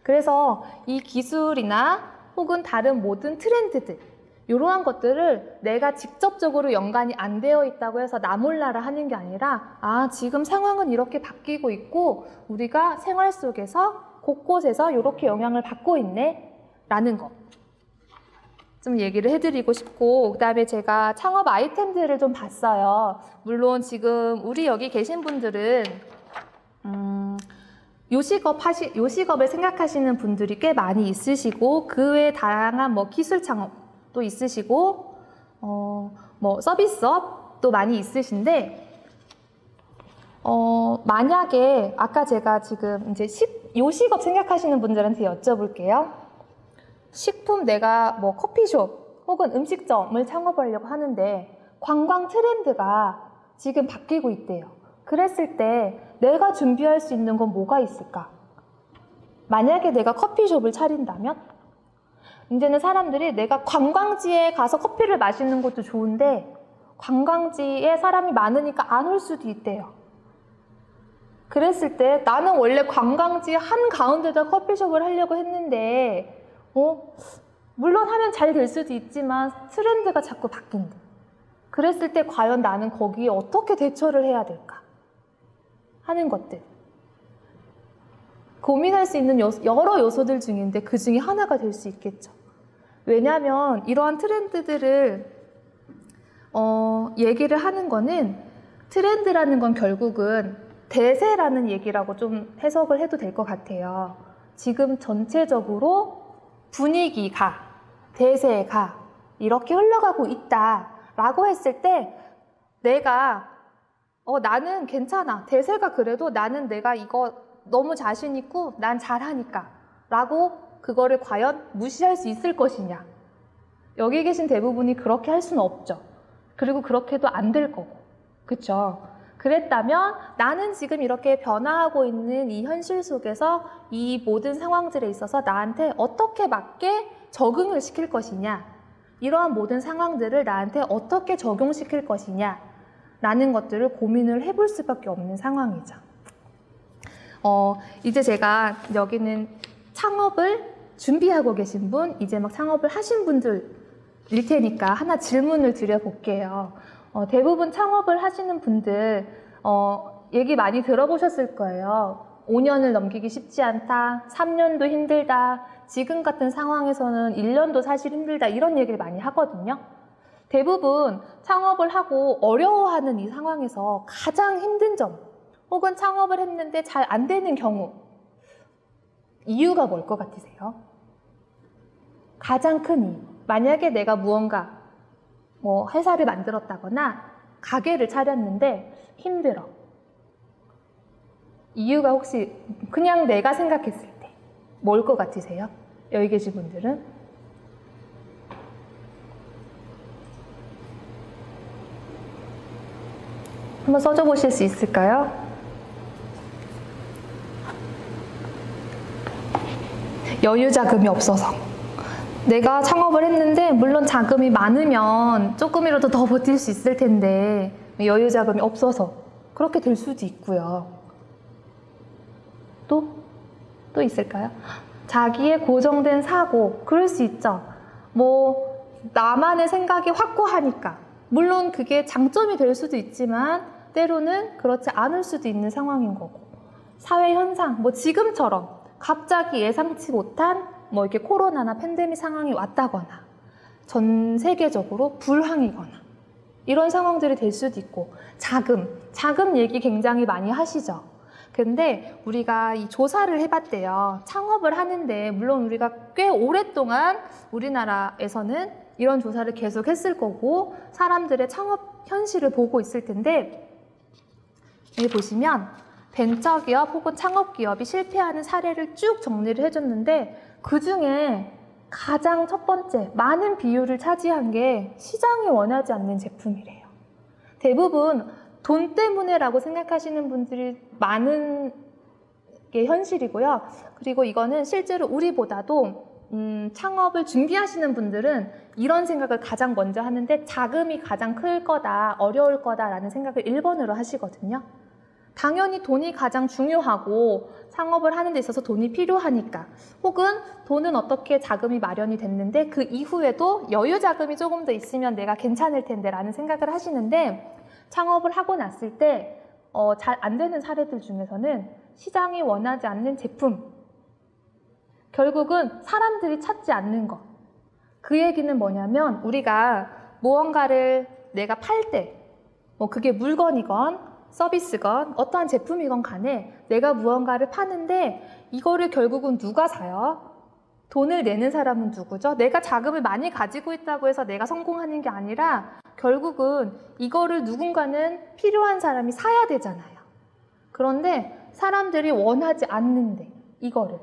그래서 이 기술이나 혹은 다른 모든 트렌드들, 이러한 것들을 내가 직접적으로 연관이 안 되어 있다고 해서 나 몰라라 하는 게 아니라, 지금 상황은 이렇게 바뀌고 있고 우리가 생활 속에서 곳곳에서 이렇게 영향을 받고 있네 라는 거 좀 얘기를 해드리고 싶고, 그 다음에 제가 창업 아이템들을 좀 봤어요. 물론 지금 우리 여기 계신 분들은 요식업을 생각하시는 분들이 꽤 많이 있으시고, 그 외에 다양한 뭐 기술 창업도 있으시고, 뭐 서비스업도 많이 있으신데, 만약에 아까 제가 지금 이제 요식업 생각하시는 분들한테 여쭤볼게요. 식품, 내가 뭐 커피숍 혹은 음식점을 창업하려고 하는데 관광 트렌드가 지금 바뀌고 있대요. 그랬을 때 내가 준비할 수 있는 건 뭐가 있을까? 만약에 내가 커피숍을 차린다면 이제는 사람들이, 내가 관광지에 가서 커피를 마시는 것도 좋은데 관광지에 사람이 많으니까 안 올 수도 있대요. 그랬을 때 나는 원래 관광지 한가운데다 커피숍을 하려고 했는데, 물론 하면 잘 될 수도 있지만 트렌드가 자꾸 바뀐다. 그랬을 때 과연 나는 거기에 어떻게 대처를 해야 될까 하는 것들, 고민할 수 있는 여러 요소들 중인데 그 중에 하나가 될 수 있겠죠. 왜냐하면 이러한 트렌드들을 얘기를 하는 거는, 트렌드라는 건 결국은 대세라는 얘기라고 좀 해석을 해도 될 것 같아요. 지금 전체적으로 분위기가, 대세가 이렇게 흘러가고 있다라고 했을 때 내가 나는 괜찮아, 대세가 그래도 나는 내가 이거 너무 자신 있고 난 잘하니까 라고 그거를 과연 무시할 수 있을 것이냐. 여기 계신 대부분이 그렇게 할 수는 없죠. 그리고 그렇게도 안 될 거고. 그쵸? 그랬다면 나는 지금 이렇게 변화하고 있는 이 현실 속에서 이 모든 상황들에 있어서 나한테 어떻게 맞게 적응을 시킬 것이냐, 이러한 모든 상황들을 나한테 어떻게 적용시킬 것이냐 라는 것들을 고민을 해볼 수밖에 없는 상황이죠. 이제 제가 여기는 창업을 준비하고 계신 분, 이제 막 창업을 하신 분들일 테니까 하나 질문을 드려볼게요. 대부분 창업을 하시는 분들 얘기 많이 들어보셨을 거예요. 5년을 넘기기 쉽지 않다, 3년도 힘들다, 지금 같은 상황에서는 1년도 사실 힘들다, 이런 얘기를 많이 하거든요. 대부분 창업을 하고 어려워하는 이 상황에서 가장 힘든 점, 혹은 창업을 했는데 잘 안 되는 경우, 이유가 뭘 것 같으세요? 가장 큰 이유. 만약에 내가 무언가 회사를 만들었다거나 가게를 차렸는데 힘들어. 이유가 혹시 그냥 내가 생각했을 때 뭘 것 같으세요? 여기 계신 분들은? 한번 써줘 보실 수 있을까요? 여유 자금이 없어서. 내가 창업을 했는데 물론 자금이 많으면 조금이라도 더 버틸 수 있을 텐데 여유 자금이 없어서 그렇게 될 수도 있고요. 또 있을까요? 자기의 고정된 사고, 그럴 수 있죠. 나만의 생각이 확고하니까. 물론 그게 장점이 될 수도 있지만 때로는 그렇지 않을 수도 있는 상황인 거고. 사회 현상, 지금처럼 갑자기 예상치 못한 이렇게 코로나나 팬데믹 상황이 왔다거나 전 세계적으로 불황이거나 이런 상황들이 될 수도 있고, 자금 얘기 굉장히 많이 하시죠. 근데 우리가 이 조사를 해봤대요. 창업을 하는데 물론 우리가 꽤 오랫동안 우리나라에서는 이런 조사를 계속 했을 거고 사람들의 창업 현실을 보고 있을 텐데, 여기 보시면 벤처기업 혹은 창업기업이 실패하는 사례를 쭉 정리를 해줬는데 그 중에 가장 첫 번째 많은 비율을 차지한 게 시장이 원하지 않는 제품이래요. 대부분 돈 때문에라고 생각하시는 분들이 많은 게 현실이고요. 그리고 이거는 실제로 우리보다도 창업을 준비하시는 분들은 이런 생각을 가장 먼저 하는데 자금이 가장 클 거다, 어려울 거다라는 생각을 1번으로 하시거든요. 당연히 돈이 가장 중요하고 창업을 하는 데 있어서 돈이 필요하니까, 혹은 돈은 어떻게 자금이 마련이 됐는데 그 이후에도 여유 자금이 조금 더 있으면 내가 괜찮을 텐데 라는 생각을 하시는데, 창업을 하고 났을 때 잘 안 되는 사례들 중에서는 시장이 원하지 않는 제품, 결국은 사람들이 찾지 않는 것. 그 얘기는 뭐냐면 우리가 무언가를 내가 팔 때 그게 물건이건 서비스건 어떠한 제품이건 간에 내가 무언가를 파는데 이거를 결국은 누가 사요? 돈을 내는 사람은 누구죠? 내가 자금을 많이 가지고 있다고 해서 내가 성공하는 게 아니라 결국은 이거를 누군가는 필요한 사람이 사야 되잖아요. 그런데 사람들이 원하지 않는데 이거를.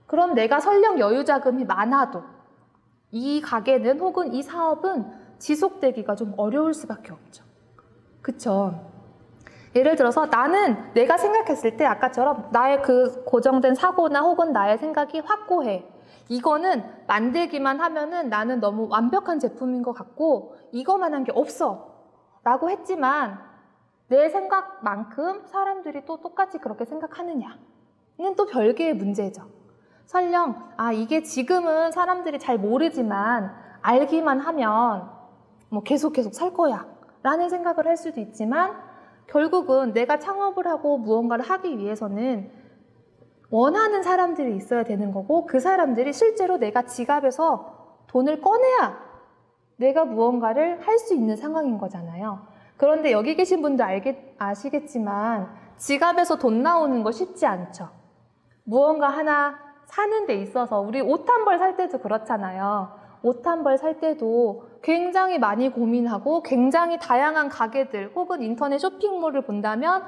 그럼 내가 설령 여유 자금이 많아도 이 가게는 혹은 이 사업은 지속되기가 좀 어려울 수밖에 없죠. 그쵸? 예를 들어서 나는 내가 생각했을 때 아까처럼 나의 그 고정된 사고나 혹은 나의 생각이 확고해. 이거는 만들기만 하면은 나는 너무 완벽한 제품인 것 같고 이거만한 게 없어 라고 했지만 내 생각만큼 사람들이 또 똑같이 그렇게 생각하느냐는 또 별개의 문제죠. 설령 이게 지금은 사람들이 잘 모르지만 알기만 하면 계속 살 거야 라는 생각을 할 수도 있지만, 결국은 내가 창업을 하고 무언가를 하기 위해서는 원하는 사람들이 있어야 되는 거고, 그 사람들이 실제로 내가 지갑에서 돈을 꺼내야 내가 무언가를 할 수 있는 상황인 거잖아요. 그런데 여기 계신 분도 아시겠지만 지갑에서 돈 나오는 거 쉽지 않죠. 무언가 하나 사는 데 있어서 우리 옷 한 벌 살 때도 그렇잖아요. 옷 한 벌 살 때도 굉장히 많이 고민하고 굉장히 다양한 가게들 혹은 인터넷 쇼핑몰을 본다면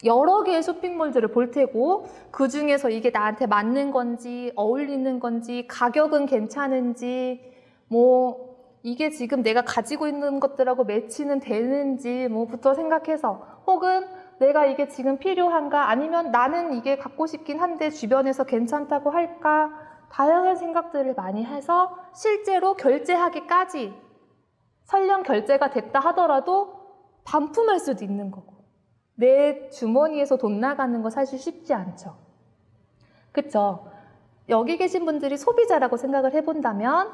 여러 개의 쇼핑몰들을 볼 테고 그 중에서 이게 나한테 맞는 건지 어울리는 건지 가격은 괜찮은지 뭐 이게 지금 내가 가지고 있는 것들하고 매치는 되는지 뭐부터 생각해서 혹은 내가 이게 지금 필요한가 아니면 나는 이게 갖고 싶긴 한데 주변에서 괜찮다고 할까 다양한 생각들을 많이 해서 실제로 결제하기까지 설령 결제가 됐다 하더라도 반품할 수도 있는 거고 내 주머니에서 돈 나가는 거 사실 쉽지 않죠. 그쵸? 여기 계신 분들이 소비자라고 생각을 해본다면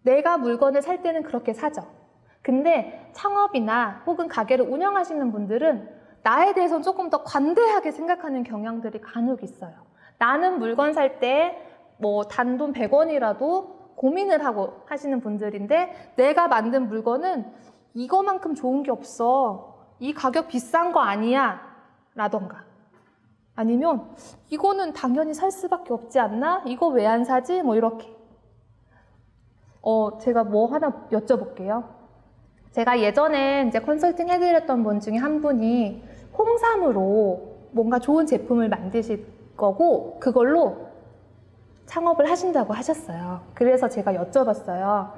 내가 물건을 살 때는 그렇게 사죠. 근데 창업이나 혹은 가게를 운영하시는 분들은 나에 대해서는 조금 더 관대하게 생각하는 경향들이 간혹 있어요. 나는 물건 살 때 뭐 단돈 100원이라도 고민을 하고 하시는 분들인데 내가 만든 물건은 이거만큼 좋은 게 없어. 이 가격 비싼 거 아니야. 라던가. 아니면 이거는 당연히 살 수밖에 없지 않나? 이거 왜 안 사지? 뭐 이렇게. 제가 뭐 하나 여쭤볼게요. 제가 예전에 이제 컨설팅 해드렸던 분 중에 한 분이 홍삼으로 뭔가 좋은 제품을 만드실 거고 그걸로 창업을 하신다고 하셨어요. 그래서 제가 여쭤봤어요.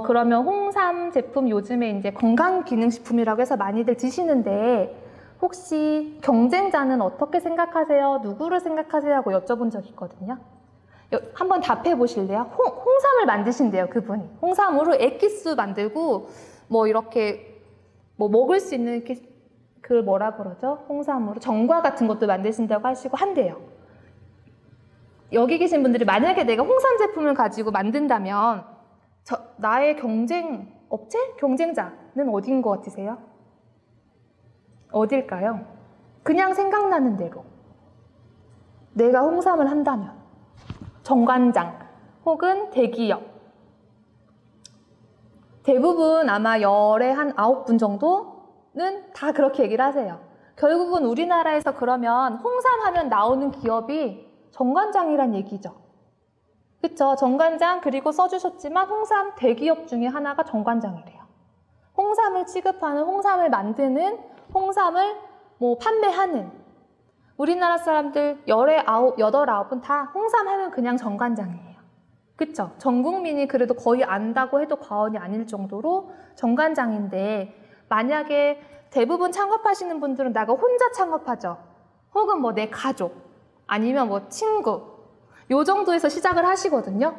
그러면 홍삼 제품 요즘에 이제 건강기능식품이라고 해서 많이들 드시는데 혹시 경쟁자는 어떻게 생각하세요? 누구를 생각하세요? 하고 여쭤본 적이 있거든요. 한번 답해 보실래요? 홍삼을 만드신대요, 그분이. 홍삼으로 액기스 만들고 뭐 이렇게 뭐 먹을 수 있는 그 뭐라 그러죠? 홍삼으로 정과 같은 것도 만드신다고 하시고 한대요. 여기 계신 분들이 만약에 내가 홍삼 제품을 가지고 만든다면 나의 경쟁자는 어디인 것 같으세요? 어딜까요? 그냥 생각나는 대로 내가 홍삼을 한다면 정관장 혹은 대기업 대부분 아마 열에 한 9분 정도는 다 그렇게 얘기를 하세요. 결국은 우리나라에서 그러면 홍삼 하면 나오는 기업이 정관장이란 얘기죠. 그쵸? 정관장 그리고 써주셨지만 홍삼 대기업 중에 하나가 정관장이래요. 홍삼을 취급하는, 홍삼을 만드는, 홍삼을 뭐 판매하는 우리나라 사람들 열에 9은 다 홍삼 하면 그냥 정관장이에요. 그쵸? 전 국민이 그래도 거의 안다고 해도 과언이 아닐 정도로 정관장인데 만약에 대부분 창업하시는 분들은 나가 혼자 창업하죠. 혹은 뭐 내 가족 아니면 뭐 친구 요 정도에서 시작을 하시거든요.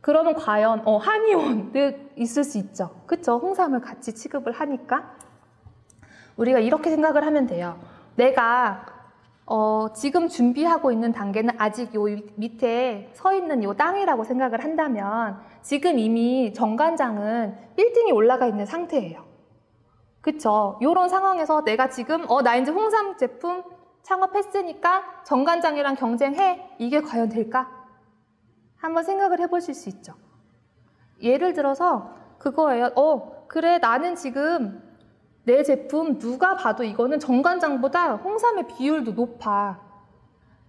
그러면 과연 한의원도 있을 수 있죠. 그쵸? 홍삼을 같이 취급을 하니까 우리가 이렇게 생각을 하면 돼요. 내가 지금 준비하고 있는 단계는 아직 요 밑에 서 있는 요 땅이라고 생각을 한다면 지금 이미 정관장은 빌딩이 올라가 있는 상태예요. 그쵸? 요런 상황에서 내가 지금 나 이제 홍삼 제품 창업했으니까 정관장이랑 경쟁해. 이게 과연 될까? 한번 생각을 해보실 수 있죠. 예를 들어서 그거예요. 그래 나는 지금 내 제품 누가 봐도 이거는 정관장보다 홍삼의 비율도 높아.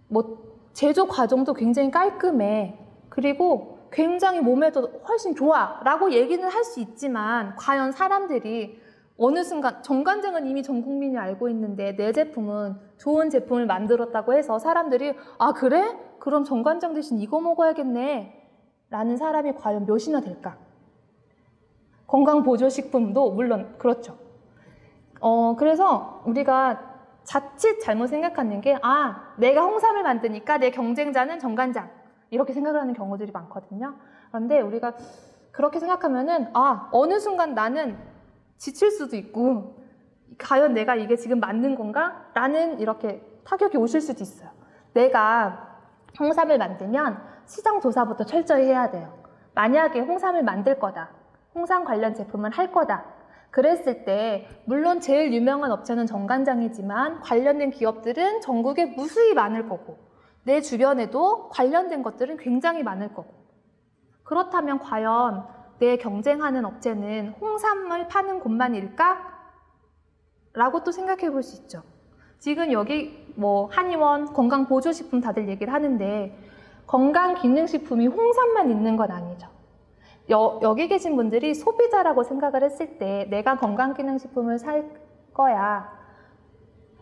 뭐 제조 과정도 굉장히 깔끔해. 그리고 굉장히 몸에도 훨씬 좋아. 라고 얘기는 할 수 있지만 과연 사람들이 어느 순간 정관장은 이미 전 국민이 알고 있는데 내 제품은 좋은 제품을 만들었다고 해서 사람들이 아 그래? 그럼 정관장 대신 이거 먹어야겠네 라는 사람이 과연 몇이나 될까? 건강보조식품도 물론 그렇죠. 그래서 우리가 자칫 잘못 생각하는 게 내가 홍삼을 만드니까 내 경쟁자는 정관장 이렇게 생각을 하는 경우들이 많거든요. 그런데 우리가 그렇게 생각하면은 어느 순간 나는 지칠 수도 있고 과연 내가 이게 지금 맞는 건가? 라는 이렇게 타격이 오실 수도 있어요. 내가 홍삼을 만들면 시장 조사부터 철저히 해야 돼요. 만약에 홍삼을 만들 거다. 홍삼 관련 제품을 할 거다. 그랬을 때 물론 제일 유명한 업체는 정관장이지만 관련된 기업들은 전국에 무수히 많을 거고 내 주변에도 관련된 것들은 굉장히 많을 거고 그렇다면 과연 내 경쟁하는 업체는 홍삼을 파는 곳만일까? 라고 또 생각해 볼 수 있죠. 지금 여기 뭐 한의원, 건강보조식품 다들 얘기를 하는데 건강기능식품이 홍삼만 있는 건 아니죠. 여기 계신 분들이 소비자라고 생각을 했을 때 내가 건강기능식품을 살 거야.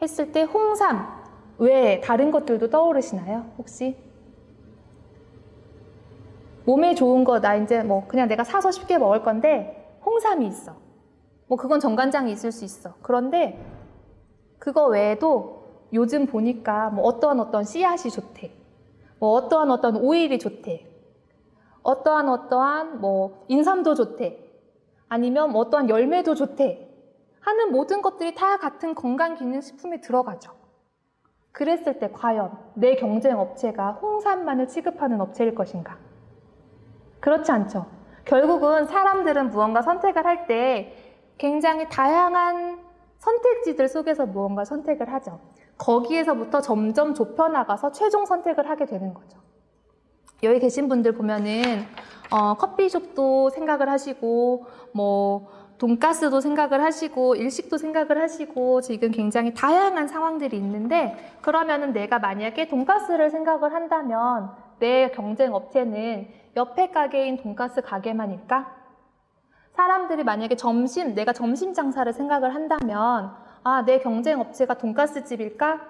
했을 때 홍삼 외에 다른 것들도 떠오르시나요? 혹시? 몸에 좋은 거 나 이제 뭐 그냥 내가 사서 쉽게 먹을 건데 홍삼이 있어. 뭐 그건 정간장이 있을 수 있어. 그런데 그거 외에도 요즘 보니까 뭐 어떠한 씨앗이 좋대. 뭐 어떠한 오일이 좋대. 어떠한 뭐 인삼도 좋대. 아니면 뭐 어떠한 열매도 좋대. 하는 모든 것들이 다 같은 건강기능식품에 들어가죠. 그랬을 때 과연 내 경쟁 업체가 홍삼만을 취급하는 업체일 것인가? 그렇지 않죠. 결국은 사람들은 무언가 선택을 할 때 굉장히 다양한 선택지들 속에서 무언가 선택을 하죠. 거기에서부터 점점 좁혀나가서 최종 선택을 하게 되는 거죠. 여기 계신 분들 보면은 커피숍도 생각을 하시고 뭐 돈가스도 생각을 하시고 일식도 생각을 하시고 지금 굉장히 다양한 상황들이 있는데 그러면은 내가 만약에 돈가스를 생각을 한다면 내 경쟁 업체는 옆에 가게인 돈가스 가게만일까? 사람들이 만약에 내가 점심 장사를 생각을 한다면 내 경쟁 업체가 돈가스 집일까?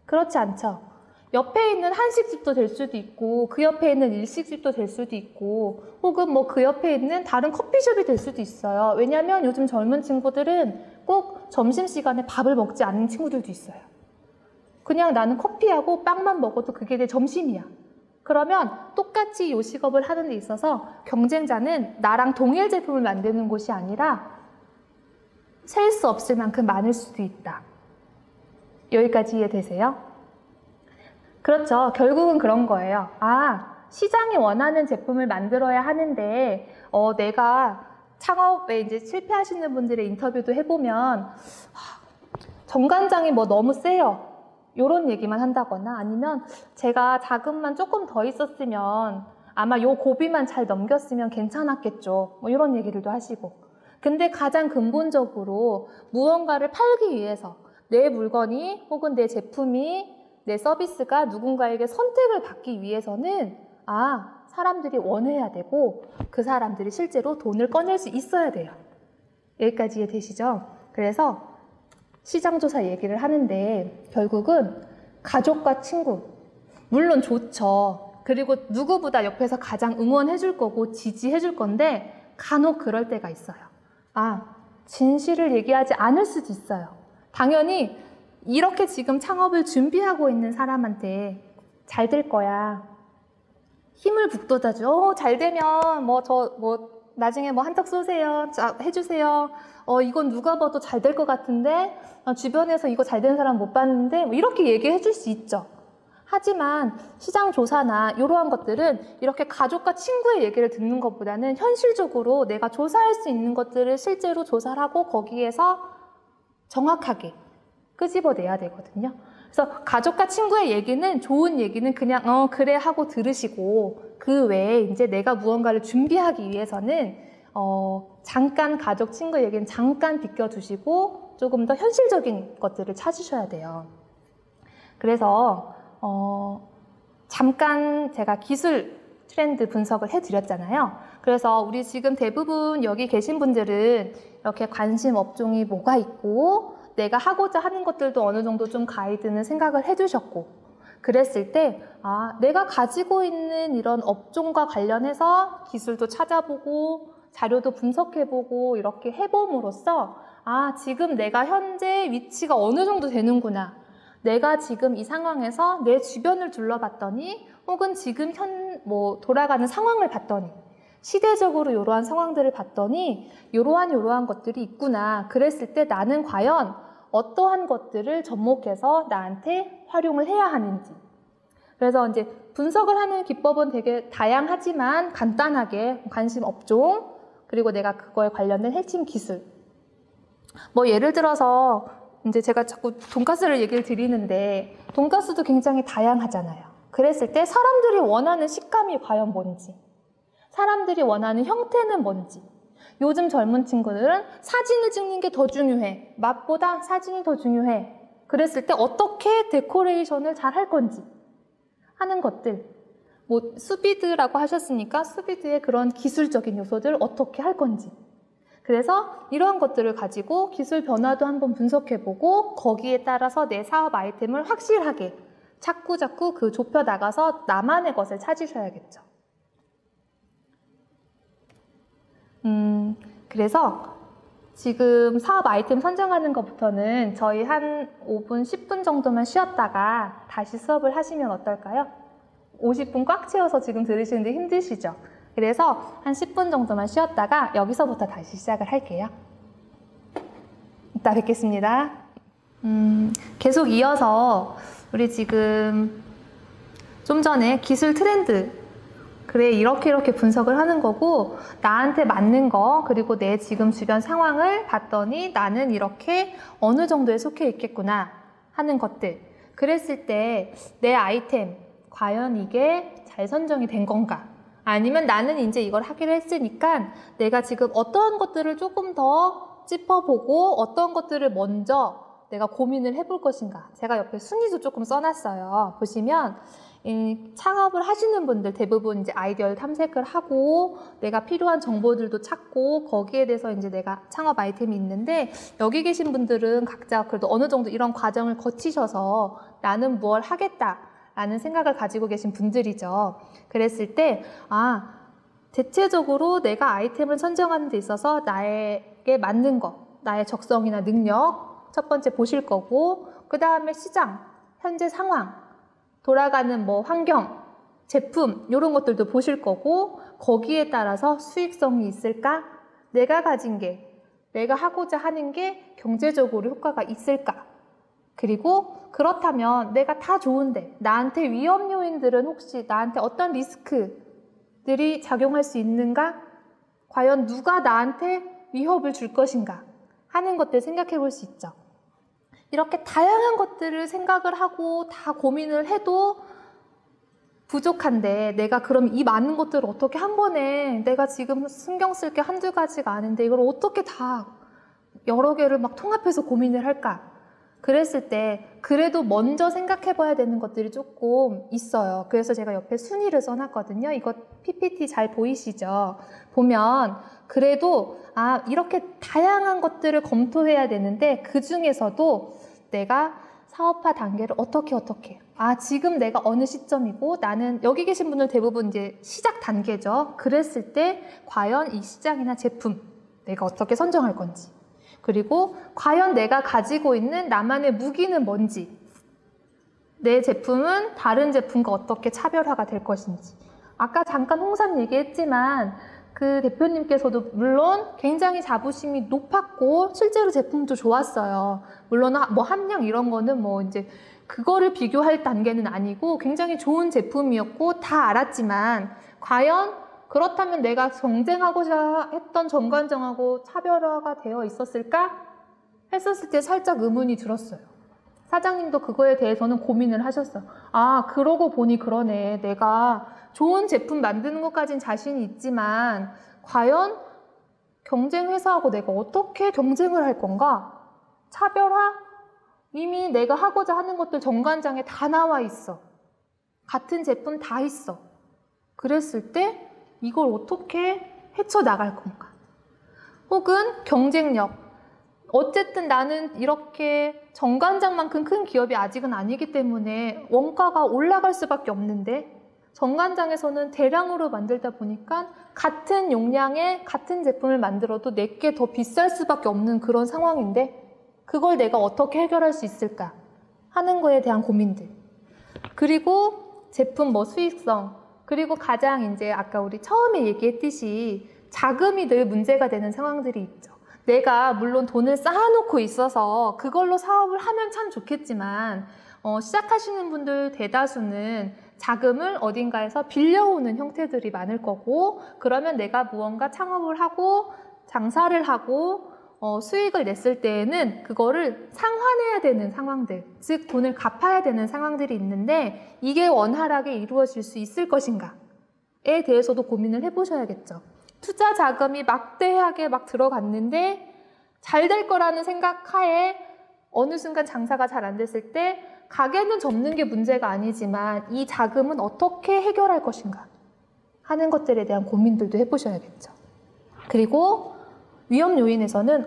그렇지 않죠. 옆에 있는 한식집도 될 수도 있고 그 옆에 있는 일식집도 될 수도 있고 혹은 뭐 그 옆에 있는 다른 커피숍이 될 수도 있어요. 왜냐하면 요즘 젊은 친구들은 꼭 점심시간에 밥을 먹지 않는 친구들도 있어요. 그냥 나는 커피하고 빵만 먹어도 그게 내 점심이야. 그러면 똑같이 요식업을 하는 데 있어서 경쟁자는 나랑 동일 제품을 만드는 곳이 아니라 셀 수 없을 만큼 많을 수도 있다. 여기까지 이해되세요? 그렇죠. 결국은 그런 거예요. 시장이 원하는 제품을 만들어야 하는데 내가 창업에 이제 실패하시는 분들의 인터뷰도 해보면 정관장이 뭐 너무 세요. 이런 얘기만 한다거나 아니면 제가 자금만 조금 더 있었으면 아마 요 고비만 잘 넘겼으면 괜찮았겠죠. 뭐 이런 얘기들도 하시고. 근데 가장 근본적으로 무언가를 팔기 위해서 내 물건이 혹은 내 제품이 내 서비스가 누군가에게 선택을 받기 위해서는 사람들이 원해야 되고 그 사람들이 실제로 돈을 꺼낼 수 있어야 돼요. 여기까지 이해되시죠? 그래서 시장조사 얘기를 하는데 결국은 가족과 친구 물론 좋죠. 그리고 누구보다 옆에서 가장 응원해 줄 거고 지지해 줄 건데 간혹 그럴 때가 있어요. 진실을 얘기하지 않을 수도 있어요. 당연히 이렇게 지금 창업을 준비하고 있는 사람한테 잘 될 거야. 힘을 북돋아줘. 잘 되면 나중에 한턱 쏘세요. 해주세요. 이건 누가 봐도 잘 될 것 같은데 주변에서 이거 잘 된 사람 못 봤는데 이렇게 얘기해 줄 수 있죠. 하지만 시장 조사나 이러한 것들은 이렇게 가족과 친구의 얘기를 듣는 것보다는 현실적으로 내가 조사할 수 있는 것들을 실제로 조사를 하고 거기에서 정확하게 끄집어내야 되거든요. 그래서 가족과 친구의 얘기는 좋은 얘기는 그냥 그래 하고 들으시고 그 외에 이제 내가 무언가를 준비하기 위해서는 잠깐 가족 친구 얘기는 잠깐 비껴두시고 조금 더 현실적인 것들을 찾으셔야 돼요. 그래서 잠깐 제가 기술 트렌드 분석을 해드렸잖아요. 그래서 우리 지금 대부분 여기 계신 분들은 이렇게 관심 업종이 뭐가 있고 내가 하고자 하는 것들도 어느 정도 좀 가이드는 생각을 해두셨고 그랬을 때 내가 가지고 있는 이런 업종과 관련해서 기술도 찾아보고 자료도 분석해보고 이렇게 해봄으로써 지금 내가 현재 위치가 어느 정도 되는구나. 내가 지금 이 상황에서 내 주변을 둘러봤더니 혹은 지금 돌아가는 상황을 봤더니 시대적으로 이러한 상황들을 봤더니 이러한 것들이 있구나. 그랬을 때 나는 과연 어떠한 것들을 접목해서 나한테 활용을 해야 하는지. 그래서 이제 분석을 하는 기법은 되게 다양하지만 간단하게 관심 업종 그리고 내가 그거에 관련된 핵심 기술. 예를 들어서 이제 제가 자꾸 돈가스를 얘기를 드리는데 돈가스도 굉장히 다양하잖아요. 그랬을 때 사람들이 원하는 식감이 과연 뭔지 사람들이 원하는 형태는 뭔지 요즘 젊은 친구들은 사진을 찍는 게 더 중요해. 맛보다 사진이 더 중요해. 그랬을 때 어떻게 데코레이션을 잘 할 건지 하는 것들. 수비드라고 하셨으니까 수비드의 그런 기술적인 요소들 어떻게 할 건지. 그래서 이러한 것들을 가지고 기술 변화도 한번 분석해보고 거기에 따라서 내 사업 아이템을 확실하게 자꾸 그 좁혀 나가서 나만의 것을 찾으셔야겠죠. 그래서 지금 사업 아이템 선정하는 것부터는 저희 한 5분, 10분 정도만 쉬었다가 다시 수업을 하시면 어떨까요? 50분 꽉 채워서 지금 들으시는데 힘드시죠? 그래서 한 10분 정도만 쉬었다가 여기서부터 다시 시작을 할게요. 이따 뵙겠습니다. 계속 이어서 우리 지금 좀 전에 기술 트렌드, 그래 이렇게 분석을 하는 거고 나한테 맞는 거 그리고 내 지금 주변 상황을 봤더니 나는 이렇게 어느 정도에 속해 있겠구나 하는 것들, 그랬을 때 내 아이템 과연 이게 잘 선정이 된 건가, 아니면 나는 이제 이걸 하기로 했으니까 내가 지금 어떤 것들을 조금 더 짚어보고 어떤 것들을 먼저 내가 고민을 해볼 것인가. 제가 옆에 순위도 조금 써놨어요. 보시면 창업을 하시는 분들 대부분 이제 아이디어를 탐색을 하고 내가 필요한 정보들도 찾고 거기에 대해서 이제 내가 창업 아이템이 있는데, 여기 계신 분들은 각자 그래도 어느 정도 이런 과정을 거치셔서 나는 뭘 하겠다라는 생각을 가지고 계신 분들이죠. 그랬을 때 대체적으로 내가 아이템을 선정하는 데 있어서 나에게 맞는 것, 나의 적성이나 능력 첫 번째 보실 거고, 그 다음에 시장, 현재 상황, 돌아가는 뭐 환경, 제품 이런 것들도 보실 거고, 거기에 따라서 수익성이 있을까? 내가 가진 게, 내가 하고자 하는 게 경제적으로 효과가 있을까? 그리고 그렇다면 내가 다 좋은데 나한테 위험 요인들은 혹시 나한테 어떤 리스크들이 작용할 수 있는가? 과연 누가 나한테 위협을 줄 것인가? 하는 것들 생각해 볼 수 있죠. 이렇게 다양한 것들을 생각을 하고 다 고민을 해도 부족한데, 내가 그럼 이 많은 것들을 어떻게 한 번에, 내가 지금 신경 쓸 게 한두 가지가 아닌데 이걸 어떻게 다 여러 개를 막 통합해서 고민을 할까? 그랬을 때 그래도 먼저 생각해 봐야 되는 것들이 조금 있어요. 그래서 제가 옆에 순위를 써놨거든요. 이거 PPT 잘 보이시죠? 보면 그래도 이렇게 다양한 것들을 검토해야 되는데, 그 중에서도 내가 사업화 단계를 어떻게 지금 내가 어느 시점이고, 나는 여기 계신 분들 대부분 이제 시작 단계죠. 그랬을 때 과연 이 시장이나 제품 내가 어떻게 선정할 건지, 그리고 과연 내가 가지고 있는 나만의 무기는 뭔지, 내 제품은 다른 제품과 어떻게 차별화가 될 것인지. 아까 잠깐 홍삼 얘기했지만 그 대표님께서도 물론 굉장히 자부심이 높았고 실제로 제품도 좋았어요. 물론 뭐 함량 이런 거는 뭐 이제 그거를 비교할 단계는 아니고 굉장히 좋은 제품이었고 다 알았지만, 과연 그렇다면 내가 경쟁하고자 했던 정관장하고 차별화가 되어 있었을까? 했었을 때 살짝 의문이 들었어요. 사장님도 그거에 대해서는 고민을 하셨어요. 그러고 보니 그러네. 내가 좋은 제품 만드는 것까진 자신이 있지만 과연 경쟁 회사하고 내가 어떻게 경쟁을 할 건가? 차별화? 이미 내가 하고자 하는 것들 정관장에 다 나와 있어. 같은 제품 다 있어. 그랬을 때 이걸 어떻게 헤쳐나갈 건가? 혹은 경쟁력. 어쨌든 나는 이렇게 정관장만큼 큰 기업이 아직은 아니기 때문에 원가가 올라갈 수밖에 없는데, 정관장에서는 대량으로 만들다 보니까 같은 용량의 같은 제품을 만들어도 내게 더 비쌀 수밖에 없는 그런 상황인데, 그걸 내가 어떻게 해결할 수 있을까 하는 거에 대한 고민들. 그리고 제품 수익성. 그리고 가장 이제 아까 우리 처음에 얘기했듯이 자금이 늘 문제가 되는 상황들이 있죠. 내가 물론 돈을 쌓아놓고 있어서 그걸로 사업을 하면 참 좋겠지만 시작하시는 분들 대다수는 자금을 어딘가에서 빌려오는 형태들이 많을 거고, 그러면 내가 무언가 창업을 하고 장사를 하고 수익을 냈을 때에는 그거를 상환해야 되는 상황들, 즉 돈을 갚아야 되는 상황들이 있는데, 이게 원활하게 이루어질 수 있을 것인가에 대해서도 고민을 해보셔야겠죠. 투자 자금이 막대하게 막 들어갔는데 잘 될 거라는 생각하에 어느 순간 장사가 잘 안 됐을 때 가게는 접는 게 문제가 아니지만 이 자금은 어떻게 해결할 것인가 하는 것들에 대한 고민들도 해보셔야겠죠. 그리고 위험 요인에서는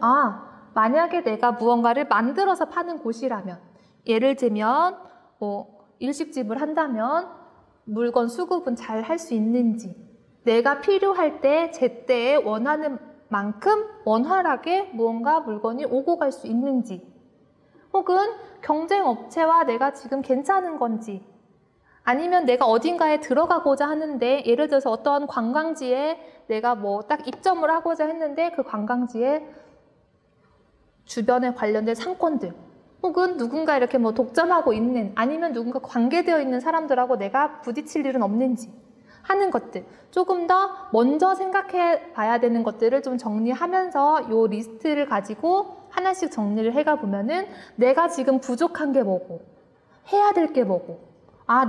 만약에 내가 무언가를 만들어서 파는 곳이라면, 예를 들면 일식집을 한다면 물건 수급은 잘 할 수 있는지, 내가 필요할 때 제때에 원하는 만큼 원활하게 무언가 물건이 오고 갈 수 있는지, 혹은 경쟁 업체와 내가 지금 괜찮은 건지, 아니면 내가 어딘가에 들어가고자 하는데, 예를 들어서 어떠한 관광지에 내가 딱 입점을 하고자 했는데 그 관광지에 주변에 관련된 상권들, 혹은 누군가 이렇게 독점하고 있는, 아니면 누군가 관계되어 있는 사람들하고 내가 부딪힐 일은 없는지 하는 것들, 조금 더 먼저 생각해 봐야 되는 것들을 좀 정리하면서 요 리스트를 가지고 하나씩 정리를 해가 보면은 내가 지금 부족한 게 뭐고, 해야 될 게 뭐고,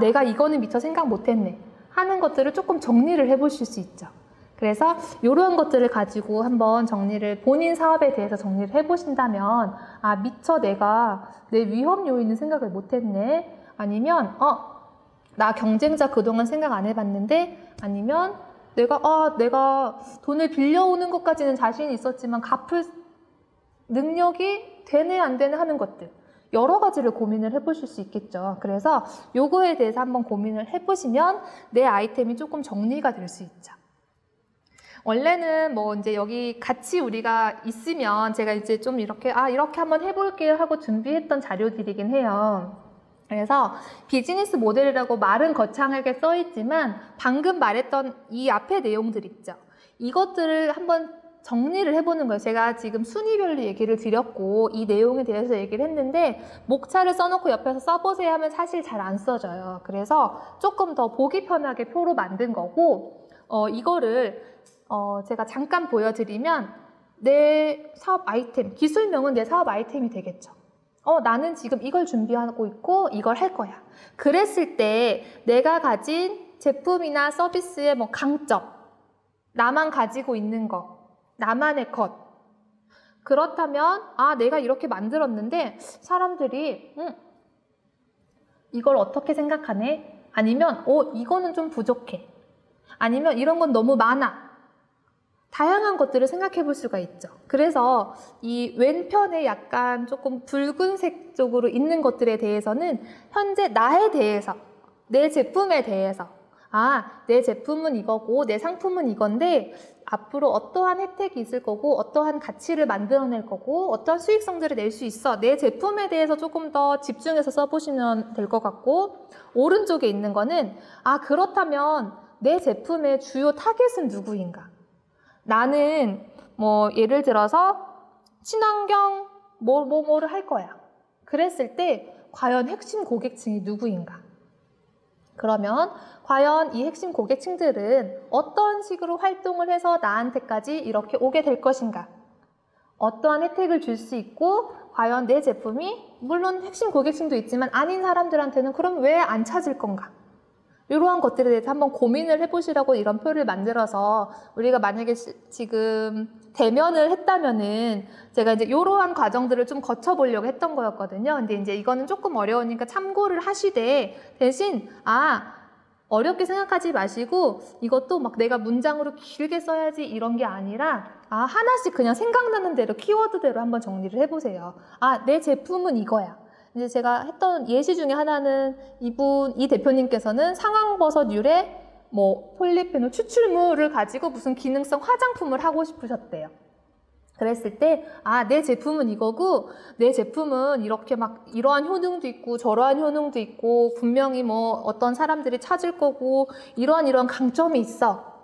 내가 이거는 미처 생각 못했네 하는 것들을 조금 정리를 해보실 수 있죠. 그래서 이런 것들을 가지고 한번 정리를, 본인 사업에 대해서 정리를 해보신다면, 미처 내가 내 위험 요인은 생각을 못했네, 아니면 나 경쟁자 그동안 생각 안 해봤는데, 아니면 내가 돈을 빌려오는 것까지는 자신이 있었지만 갚을 능력이 되네 안 되네 하는 것들, 여러 가지를 고민을 해보실 수 있겠죠. 그래서 요거에 대해서 한번 고민을 해보시면 내 아이템이 조금 정리가 될 수 있죠. 원래는 이제 여기 같이 우리가 있으면 제가 이제 좀 이렇게 한번 해볼게요 하고 준비했던 자료들이긴 해요. 그래서 비즈니스 모델이라고 말은 거창하게 써있지만 방금 말했던 이 앞에 내용들 있죠. 이것들을 한번 정리를 해보는 거예요. 제가 지금 순위별로 얘기를 드렸고 이 내용에 대해서 얘기를 했는데, 목차를 써놓고 옆에서 써보세요 하면 사실 잘 안 써져요. 그래서 조금 더 보기 편하게 표로 만든 거고, 이거를 제가 잠깐 보여드리면 내 사업 아이템, 기술명은 내 사업 아이템이 되겠죠. 나는 지금 이걸 준비하고 있고 이걸 할 거야. 그랬을 때 내가 가진 제품이나 서비스의 강점, 나만 가지고 있는 거, 나만의 것. 그렇다면 내가 이렇게 만들었는데 사람들이 이걸 어떻게 생각하네? 아니면 이거는 좀 부족해. 아니면 이런 건 너무 많아. 다양한 것들을 생각해 볼 수가 있죠. 그래서 이 왼편에 약간 조금 붉은색 쪽으로 있는 것들에 대해서는 현재 나에 대해서, 내 제품에 대해서, 내 제품은 이거고 내 상품은 이건데 앞으로 어떠한 혜택이 있을 거고 어떠한 가치를 만들어낼 거고 어떠한 수익성들을 낼 수 있어, 내 제품에 대해서 조금 더 집중해서 써보시면 될 것 같고, 오른쪽에 있는 거는 그렇다면 내 제품의 주요 타겟은 누구인가? 나는 예를 들어서 친환경 뭐를 할 거야. 그랬을 때 과연 핵심 고객층이 누구인가? 그러면 과연 이 핵심 고객층들은 어떤 식으로 활동을 해서 나한테까지 이렇게 오게 될 것인가? 어떠한 혜택을 줄 수 있고, 과연 내 제품이 물론 핵심 고객층도 있지만 아닌 사람들한테는 그럼 왜 안 찾을 건가? 이러한 것들에 대해서 한번 고민을 해보시라고 이런 표를 만들어서, 우리가 만약에 지금 대면을 했다면은 제가 이제 이러한 과정들을 좀 거쳐보려고 했던 거였거든요. 근데 이제 이거는 조금 어려우니까 참고를 하시되, 대신 어렵게 생각하지 마시고 이것도 내가 문장으로 길게 써야지 이런 게 아니라 하나씩 그냥 생각나는 대로 키워드대로 한번 정리를 해보세요. 내 제품은 이거야. 이제 제가 했던 예시 중에 하나는 이 대표님께서는 상황버섯 유래 폴리페놀 추출물을 가지고 무슨 기능성 화장품을 하고 싶으셨대요. 그랬을 때 내 제품은 이거고 내 제품은 이렇게 이러한 효능도 있고 저러한 효능도 있고 분명히 어떤 사람들이 찾을 거고 이러한 강점이 있어.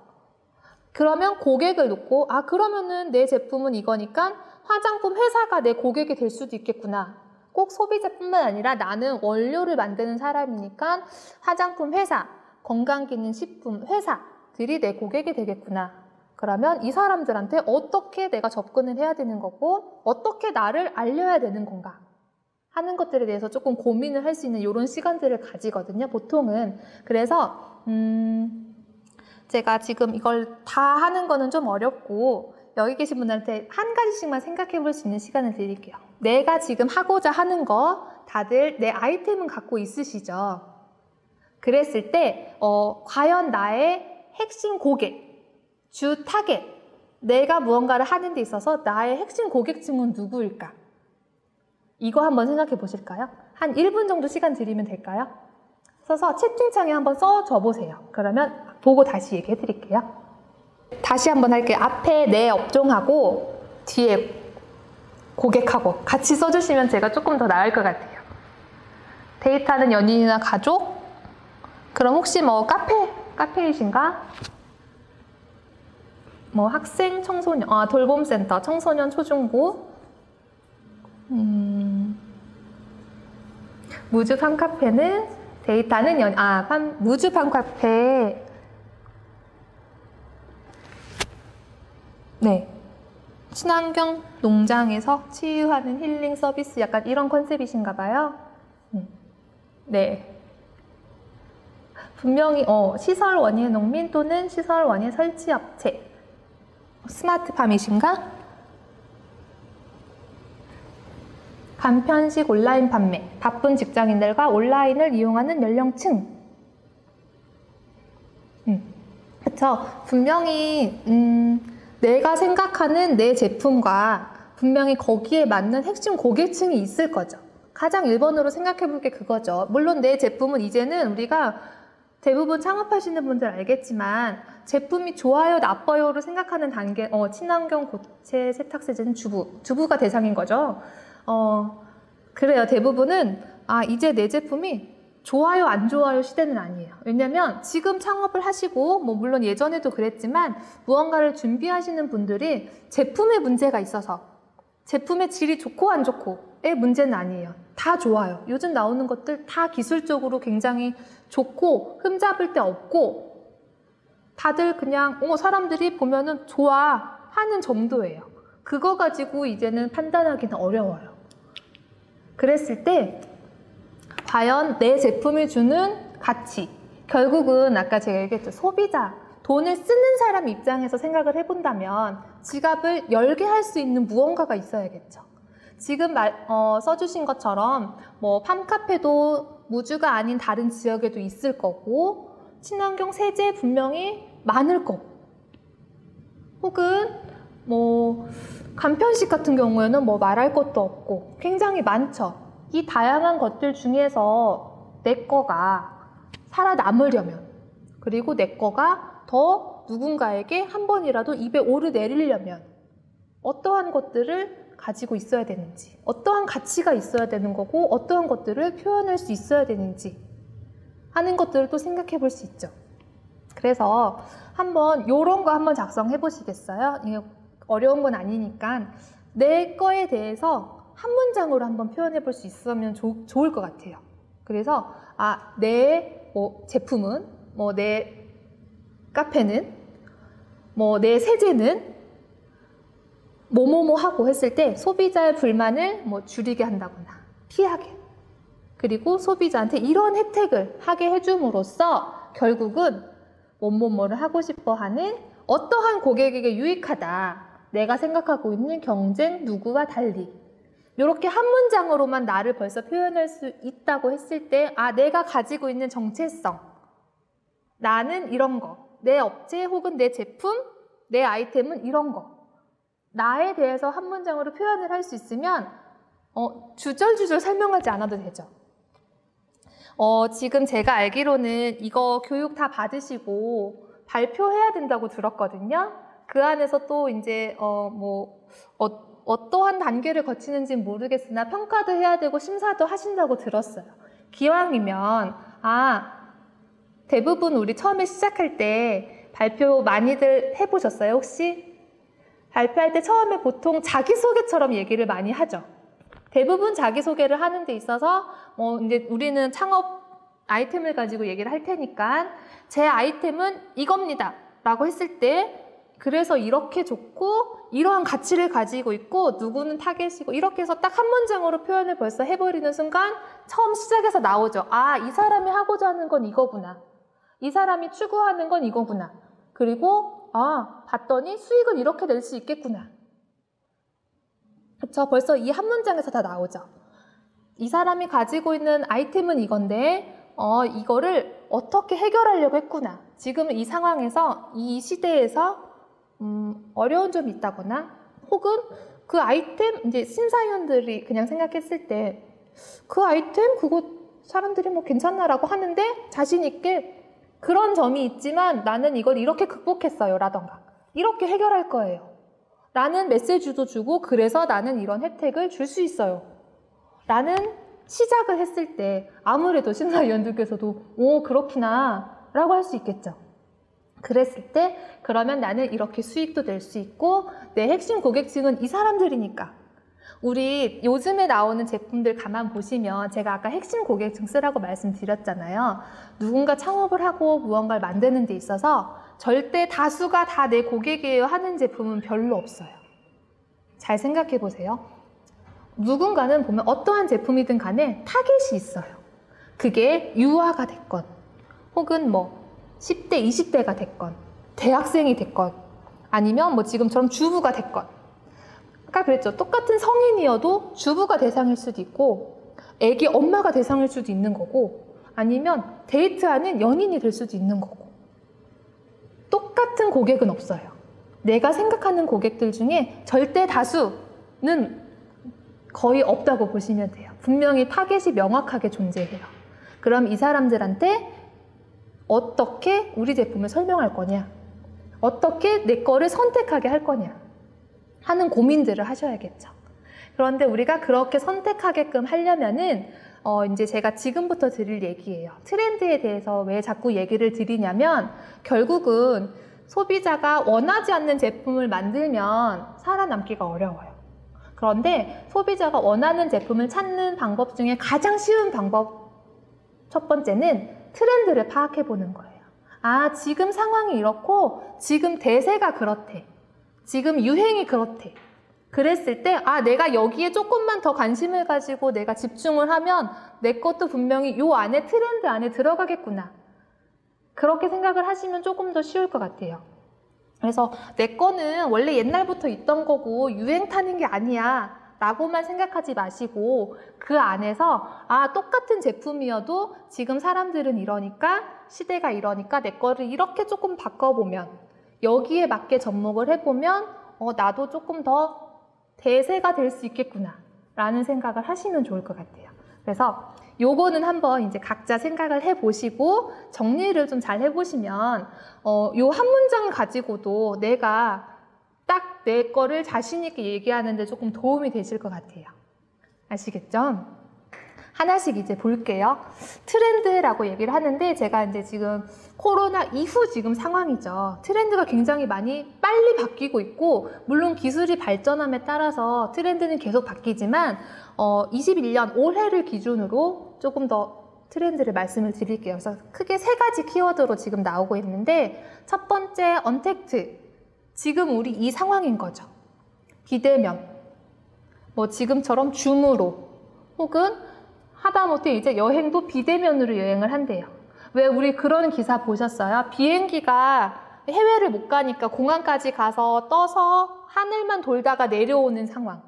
그러면 고객을 놓고 그러면은 내 제품은 이거니까 화장품 회사가 내 고객이 될 수도 있겠구나. 꼭 소비자뿐만 아니라 나는 원료를 만드는 사람이니까 화장품 회사, 건강기능식품 회사들이 내 고객이 되겠구나. 그러면 이 사람들한테 어떻게 내가 접근을 해야 되는 거고 어떻게 나를 알려야 되는 건가 하는 것들에 대해서 조금 고민을 할 수 있는 이런 시간들을 가지거든요, 보통은. 그래서 제가 지금 이걸 다 하는 거는 좀 어렵고 여기 계신 분들한테 한 가지씩만 생각해 볼 수 있는 시간을 드릴게요. 내가 지금 하고자 하는 거 다들 내 아이템은 갖고 있으시죠? 그랬을 때 과연 나의 핵심 고객, 주 타겟, 내가 무언가를 하는 데 있어서 나의 핵심 고객층은 누구일까? 이거 한번 생각해 보실까요? 한 1분 정도 시간 드리면 될까요? 써서 채팅창에 한번 써줘 보세요. 그러면 보고 다시 얘기해 드릴게요. 다시 한번 할게요. 앞에 내 업종하고 뒤에 고객하고 같이 써주시면 제가 조금 더 나을 것 같아요. 데이트하는 연인이나 가족? 그럼 혹시 뭐 카페이신가? 뭐 학생, 청소년, 돌봄센터, 청소년, 초중고, 무주 팜카페는 데이트하는 무주 팜카페. 네. 친환경 농장에서 치유하는 힐링 서비스 약간 이런 컨셉이신가 봐요. 네. 분명히 시설 원예 농민 또는 시설 원예 설치 업체. 스마트팜이신가? 간편식 온라인 판매. 바쁜 직장인들과 온라인을 이용하는 연령층. 그쵸? 분명히 내가 생각하는 내 제품과 분명히 거기에 맞는 핵심 고객층이 있을 거죠. 가장 1번으로 생각해 볼 게 그거죠. 물론 내 제품은 이제는 우리가 대부분 창업하시는 분들 알겠지만 제품이 좋아요, 나빠요로 생각하는 단계, 친환경 고체 세탁세제는 주부가 대상인 거죠. 그래요. 대부분은 이제 내 제품이 좋아요, 안 좋아요 시대는 아니에요. 왜냐면 지금 창업을 하시고 물론 예전에도 그랬지만 무언가를 준비하시는 분들이 제품에 문제가 있어서 제품의 질이 좋고 안 좋고의 문제는 아니에요. 다 좋아요. 요즘 나오는 것들 다 기술적으로 굉장히 좋고 흠잡을 데 없고 다들 그냥 사람들이 보면은 좋아하는 정도예요. 그거 가지고 이제는 판단하기는 어려워요. 그랬을 때 과연 내 제품이 주는 가치, 결국은 아까 제가 얘기했죠. 소비자, 돈을 쓰는 사람 입장에서 생각을 해본다면 지갑을 열게 할 수 있는 무언가가 있어야겠죠. 지금 써주신 것처럼 팜카페도 무주가 아닌 다른 지역에도 있을 거고 친환경 세제 분명히 많을 거고 혹은 간편식 같은 경우에는 말할 것도 없고 굉장히 많죠. 이 다양한 것들 중에서 내 거가 살아남으려면 그리고 내 거가 더 누군가에게 한 번이라도 입에 오르내리려면 어떠한 것들을 가지고 있어야 되는지 어떠한 가치가 있어야 되는 거고 어떠한 것들을 표현할 수 있어야 되는지 하는 것들을 또 생각해 볼 수 있죠. 그래서 한번 요런 거 한번 작성해 보시겠어요? 이게 어려운 건 아니니까 내 거에 대해서 한 문장으로 한번 표현해 볼 수 있으면 좋을 것 같아요. 그래서 내 제품은 내 카페는 내 세제는 뭐뭐뭐 하고 했을 때 소비자의 불만을 줄이게 한다거나 피하게 그리고 소비자한테 이런 혜택을 하게 해줌으로써 결국은 뭐뭐뭐를 하고 싶어 하는 어떠한 고객에게 유익하다 내가 생각하고 있는 경쟁 누구와 달리 이렇게 한 문장으로만 나를 벌써 표현할 수 있다고 했을 때 내가 가지고 있는 정체성 나는 이런 거 내 업체 혹은 내 제품 내 아이템은 이런 거 나에 대해서 한 문장으로 표현을 할 수 있으면 주절주절 설명하지 않아도 되죠. 지금 제가 알기로는 이거 교육 다 받으시고 발표해야 된다고 들었거든요. 그 안에서 또 이제 어떠한 단계를 거치는지는 모르겠으나 평가도 해야 되고 심사도 하신다고 들었어요. 기왕이면 대부분 우리 처음에 시작할 때 발표 많이들 해보셨어요 혹시? 발표할 때 처음에 보통 자기소개처럼 얘기를 많이 하죠. 대부분 자기소개를 하는 데 있어서 이제 우리는 창업 아이템을 가지고 얘기를 할 테니까 제 아이템은 이겁니다 라고 했을 때 그래서 이렇게 좋고 이러한 가치를 가지고 있고 누구는 타겟이고 이렇게 해서 딱 한 문장으로 표현을 벌써 해버리는 순간 처음 시작에서 나오죠. 이 사람이 하고자 하는 건 이거구나. 이 사람이 추구하는 건 이거구나. 그리고 봤더니 수익은 이렇게 낼 수 있겠구나. 그쵸? 벌써 이 한 문장에서 다 나오죠. 이 사람이 가지고 있는 아이템은 이건데 이거를 어떻게 해결하려고 했구나. 지금 이 상황에서 이 시대에서 어려운 점이 있다거나 혹은 그 아이템 이제 심사위원들이 그냥 생각했을 때 그 아이템 그거 사람들이 뭐 괜찮나라고 하는데 자신 있게 그런 점이 있지만 나는 이걸 이렇게 극복했어요 라던가 이렇게 해결할 거예요 라는 메시지도 주고 그래서 나는 이런 혜택을 줄 수 있어요 라는 시작을 했을 때 아무래도 심사위원들께서도 오 그렇구나 라고 할 수 있겠죠. 그랬을 때 그러면 나는 이렇게 수익도 낼 수 있고 내 핵심 고객층은 이 사람들이니까 우리 요즘에 나오는 제품들 가만 보시면 제가 아까 핵심 고객층 쓰라고 말씀드렸잖아요. 누군가 창업을 하고 무언가를 만드는 데 있어서 절대 다수가 다 내 고객이에요 하는 제품은 별로 없어요. 잘 생각해 보세요. 누군가는 보면 어떠한 제품이든 간에 타겟이 있어요. 그게 유아가 됐건 혹은 뭐 10대, 20대가 됐건 대학생이 됐건 아니면 뭐 지금처럼 주부가 됐건 아까 그랬죠. 똑같은 성인이어도 주부가 대상일 수도 있고 애기 엄마가 대상일 수도 있는 거고 아니면 데이트하는 연인이 될 수도 있는 거고 똑같은 고객은 없어요. 내가 생각하는 고객들 중에 절대 다수는 거의 없다고 보시면 돼요. 분명히 타겟이 명확하게 존재해요. 그럼 이 사람들한테 어떻게 우리 제품을 설명할 거냐 어떻게 내 거를 선택하게 할 거냐 하는 고민들을 하셔야겠죠. 그런데 우리가 그렇게 선택하게끔 하려면은 이제 제가 지금부터 드릴 얘기예요. 트렌드에 대해서 왜 자꾸 얘기를 드리냐면 결국은 소비자가 원하지 않는 제품을 만들면 살아남기가 어려워요. 그런데 소비자가 원하는 제품을 찾는 방법 중에 가장 쉬운 방법 첫 번째는 트렌드를 파악해 보는 거예요. 아, 지금 상황이 이렇고 지금 대세가 그렇대. 지금 유행이 그렇대. 그랬을 때 아, 내가 여기에 조금만 더 관심을 가지고 내가 집중을 하면 내 것도 분명히 요 안에 트렌드 안에 들어가겠구나. 그렇게 생각을 하시면 조금 더 쉬울 것 같아요. 그래서 내 거는 원래 옛날부터 있던 거고 유행 타는 게 아니야 라고만 생각하지 마시고 그 안에서 아, 똑같은 제품이어도 지금 사람들은 이러니까 시대가 이러니까 내 거를 이렇게 조금 바꿔보면 여기에 맞게 접목을 해보면 나도 조금 더 대세가 될 수 있겠구나 라는 생각을 하시면 좋을 것 같아요. 그래서 요거는 한번 이제 각자 생각을 해보시고 정리를 좀 잘 해보시면 요 한 문장을 가지고도 내가 딱 내 거를 자신 있게 얘기하는데 조금 도움이 되실 것 같아요. 아시겠죠? 하나씩 이제 볼게요. 트렌드라고 얘기를 하는데 제가 이제 지금 코로나 이후 지금 상황이죠. 트렌드가 굉장히 많이 빨리 바뀌고 있고 물론 기술이 발전함에 따라서 트렌드는 계속 바뀌지만 21년 올해를 기준으로 조금 더 트렌드를 말씀을 드릴게요. 그래서 크게 3가지 키워드로 지금 나오고 있는데 첫 번째 언택트. 지금 우리 이 상황인 거죠. 비대면. 뭐 지금처럼 줌으로 혹은 하다못해 이제 여행도 비대면으로 여행을 한대요. 왜 우리 그런 기사 보셨어요? 비행기가 해외를 못 가니까 공항까지 가서 떠서 하늘만 돌다가 내려오는 상황.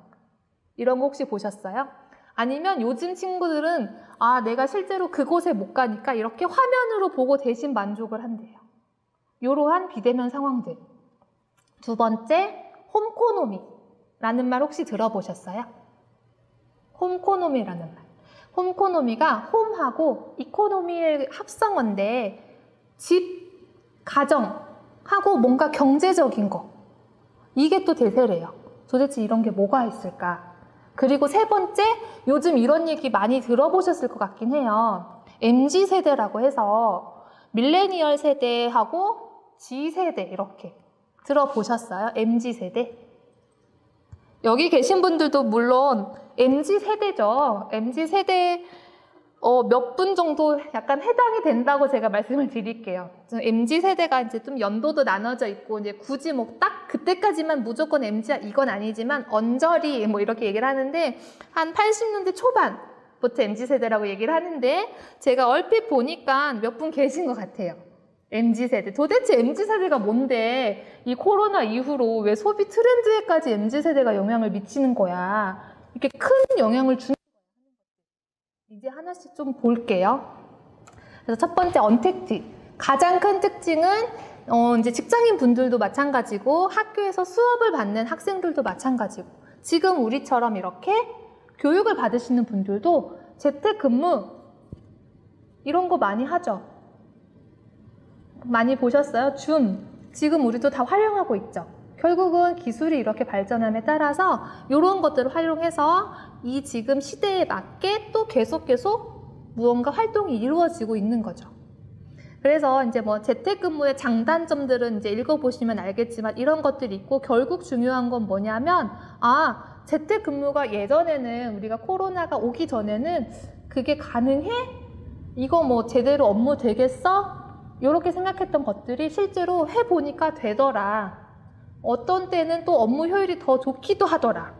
이런 거 혹시 보셨어요? 아니면 요즘 친구들은 아, 내가 실제로 그곳에 못 가니까 이렇게 화면으로 보고 대신 만족을 한대요. 이러한 비대면 상황들. 두 번째, 홈코노미라는 말 혹시 들어보셨어요? 홈코노미라는 말. 홈코노미가 홈하고 이코노미의 합성어인데 집, 가정하고 뭔가 경제적인 거. 이게 또 대세래요. 도대체 이런 게 뭐가 있을까? 그리고 세 번째, 요즘 이런 얘기 많이 들어보셨을 것 같긴 해요. MZ세대라고 해서 밀레니얼 세대하고 G세대 이렇게 들어보셨어요? MZ세대? 여기 계신 분들도 물론 MZ세대죠. MZ세대 몇 분 정도 약간 해당이 된다고 제가 말씀을 드릴게요. MZ세대가 이제 좀 연도도 나눠져 있고 이제 굳이 뭐 딱 그때까지만 무조건 MZ야 이건 아니지만 언저리 뭐 이렇게 얘기를 하는데 한 80년대 초반부터 MZ세대라고 얘기를 하는데 제가 얼핏 보니까 몇 분 계신 것 같아요. MZ세대. 도대체 MZ세대가 뭔데 이 코로나 이후로 왜 소비 트렌드에까지 MZ세대가 영향을 미치는 거야. 이렇게 큰 영향을 주는 거야. 이제 하나씩 좀 볼게요. 그래서 첫 번째 언택트. 가장 큰 특징은 이제 직장인 분들도 마찬가지고 학교에서 수업을 받는 학생들도 마찬가지고 지금 우리처럼 이렇게 교육을 받으시는 분들도 재택근무 이런 거 많이 하죠. 많이 보셨어요? 줌. 지금 우리도 다 활용하고 있죠. 결국은 기술이 이렇게 발전함에 따라서 이런 것들을 활용해서 이 지금 시대에 맞게 또 계속 무언가 활동이 이루어지고 있는 거죠. 그래서 이제 뭐 재택근무의 장단점들은 이제 읽어보시면 알겠지만 이런 것들이 있고 결국 중요한 건 뭐냐면 재택근무가 예전에는 우리가 코로나가 오기 전에는 그게 가능해? 이거 뭐 제대로 업무 되겠어? 이렇게 생각했던 것들이 실제로 해보니까 되더라. 어떤 때는 또 업무 효율이 더 좋기도 하더라.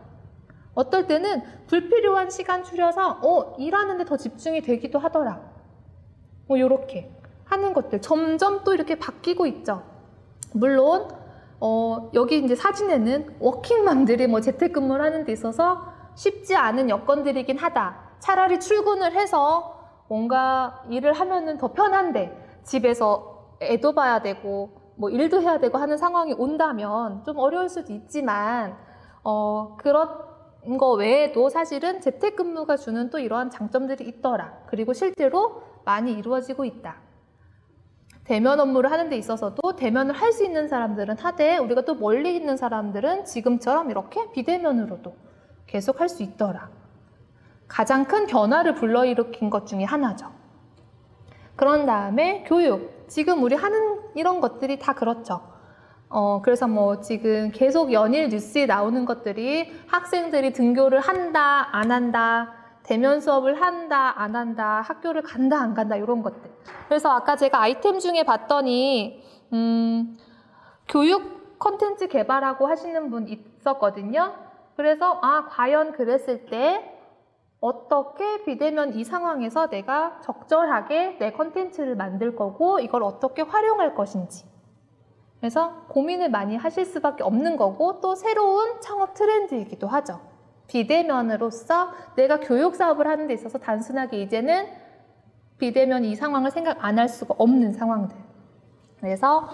어떨 때는 불필요한 시간 줄여서 일하는데 더 집중이 되기도 하더라. 뭐 요렇게 하는 것들 점점 또 이렇게 바뀌고 있죠. 물론 여기 이제 사진에는 워킹맘들이 뭐 재택근무를 하는 데 있어서 쉽지 않은 여건들이긴 하다. 차라리 출근을 해서 뭔가 일을 하면은 더 편한데 집에서 애도 봐야 되고 뭐 일도 해야 되고 하는 상황이 온다면 좀 어려울 수도 있지만 그런 거 외에도 사실은 재택근무가 주는 또 이러한 장점들이 있더라. 그리고 실제로 많이 이루어지고 있다. 대면 업무를 하는 데 있어서도 대면을 할 수 있는 사람들은 하되 우리가 또 멀리 있는 사람들은 지금처럼 이렇게 비대면으로도 계속 할 수 있더라. 가장 큰 변화를 불러일으킨 것 중에 하나죠. 그런 다음에 교육. 지금 우리 하는 이런 것들이 다 그렇죠. 그래서 뭐 지금 계속 연일 뉴스에 나오는 것들이 학생들이 등교를 한다, 안 한다, 대면 수업을 한다, 안 한다, 학교를 간다, 안 간다 이런 것들. 그래서 아까 제가 아이템 중에 봤더니 교육 콘텐츠 개발하고 하시는 분 있었거든요. 그래서 과연 그랬을 때 어떻게 비대면 이 상황에서 내가 적절하게 내 콘텐츠를 만들 거고 이걸 어떻게 활용할 것인지. 그래서 고민을 많이 하실 수밖에 없는 거고 또 새로운 창업 트렌드이기도 하죠. 비대면으로서 내가 교육 사업을 하는 데 있어서 단순하게 이제는 비대면 이 상황을 생각 안 할 수가 없는 상황들. 그래서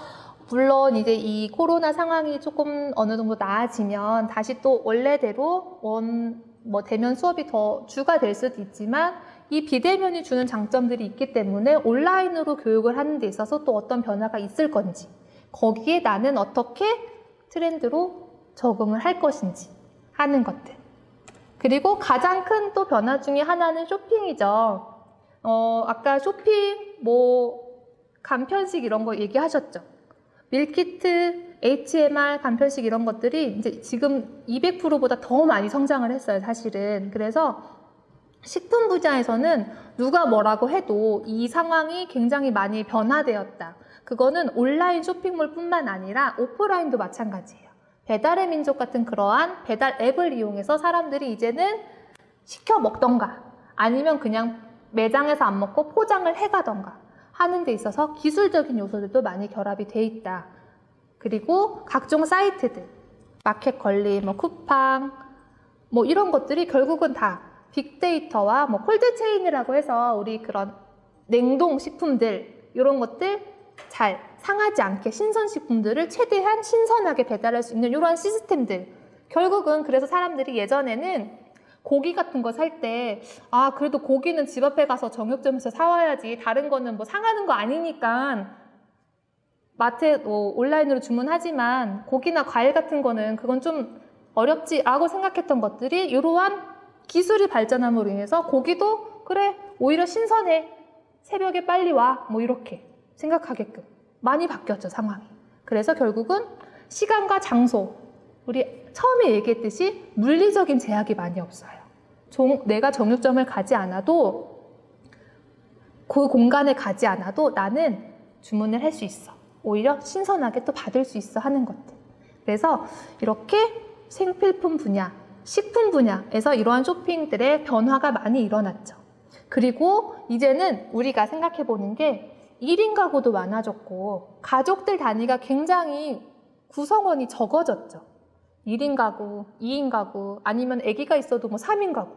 물론 이제 이 코로나 상황이 조금 어느 정도 나아지면 다시 또 원래대로 대면 수업이 더 주가 될 수도 있지만 이 비대면이 주는 장점들이 있기 때문에 온라인으로 교육을 하는 데 있어서 또 어떤 변화가 있을 건지 거기에 나는 어떻게 트렌드로 적응을 할 것인지 하는 것들. 그리고 가장 큰 또 변화 중에 하나는 쇼핑이죠. 아까 쇼핑, 간편식 이런 거 얘기하셨죠. 밀키트, HMR, 간편식 이런 것들이 이제 지금 200%보다 더 많이 성장을 했어요, 사실은. 그래서 식품 분야에서는 누가 뭐라고 해도 이 상황이 굉장히 많이 변화되었다. 그거는 온라인 쇼핑몰 뿐만 아니라 오프라인도 마찬가지예요. 배달의 민족 같은 그러한 배달 앱을 이용해서 사람들이 이제는 시켜 먹던가 아니면 그냥 매장에서 안 먹고 포장을 해가던가 하는 데 있어서 기술적인 요소들도 많이 결합이 돼 있다. 그리고 각종 사이트들, 마켓컬리, 쿠팡, 이런 것들이 결국은 다 빅데이터와 콜드체인이라고 해서 우리 그런 냉동 식품들 이런 것들 잘 상하지 않게 신선식품들을 최대한 신선하게 배달할 수 있는 이러한 시스템들. 결국은 그래서 사람들이 예전에는 고기 같은 거 살 때 그래도 고기는 집 앞에 가서 정육점에서 사와야지 다른 거는 상하는 거 아니니까 마트에 온라인으로 주문하지만 고기나 과일 같은 거는 그건 좀 어렵지라고 생각했던 것들이 이러한 기술이 발전함으로 인해서 고기도 그래 오히려 신선해 새벽에 빨리 와 이렇게 생각하게끔 많이 바뀌었죠 상황이. 그래서 결국은 시간과 장소 우리 처음에 얘기했듯이 물리적인 제약이 많이 없어요. 내가 정육점을 가지 않아도 그 공간에 가지 않아도 나는 주문을 할 수 있어. 오히려 신선하게 또 받을 수 있어 하는 것들. 그래서 이렇게 생필품 분야, 식품 분야에서 이러한 쇼핑들의 변화가 많이 일어났죠. 그리고 이제는 우리가 생각해 보는 게 1인 가구도 많아졌고 가족들 단위가 굉장히 구성원이 적어졌죠. 1인 가구, 2인 가구, 아니면 아기가 있어도 3인 가구.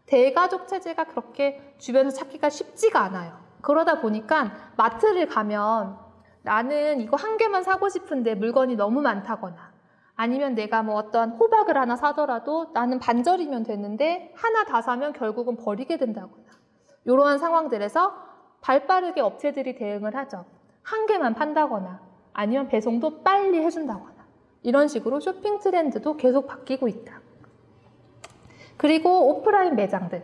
대가족 체제가 그렇게 주변에서 찾기가 쉽지가 않아요. 그러다 보니까 마트를 가면 나는 이거 한 개만 사고 싶은데 물건이 너무 많다거나, 아니면 내가 뭐 어떤 호박을 하나 사더라도 나는 반절이면 되는데 하나 다 사면 결국은 버리게 된다거나, 이러한 상황들에서 발빠르게 업체들이 대응을 하죠. 한 개만 판다거나 아니면 배송도 빨리 해준다거나, 이런 식으로 쇼핑 트렌드도 계속 바뀌고 있다. 그리고 오프라인 매장들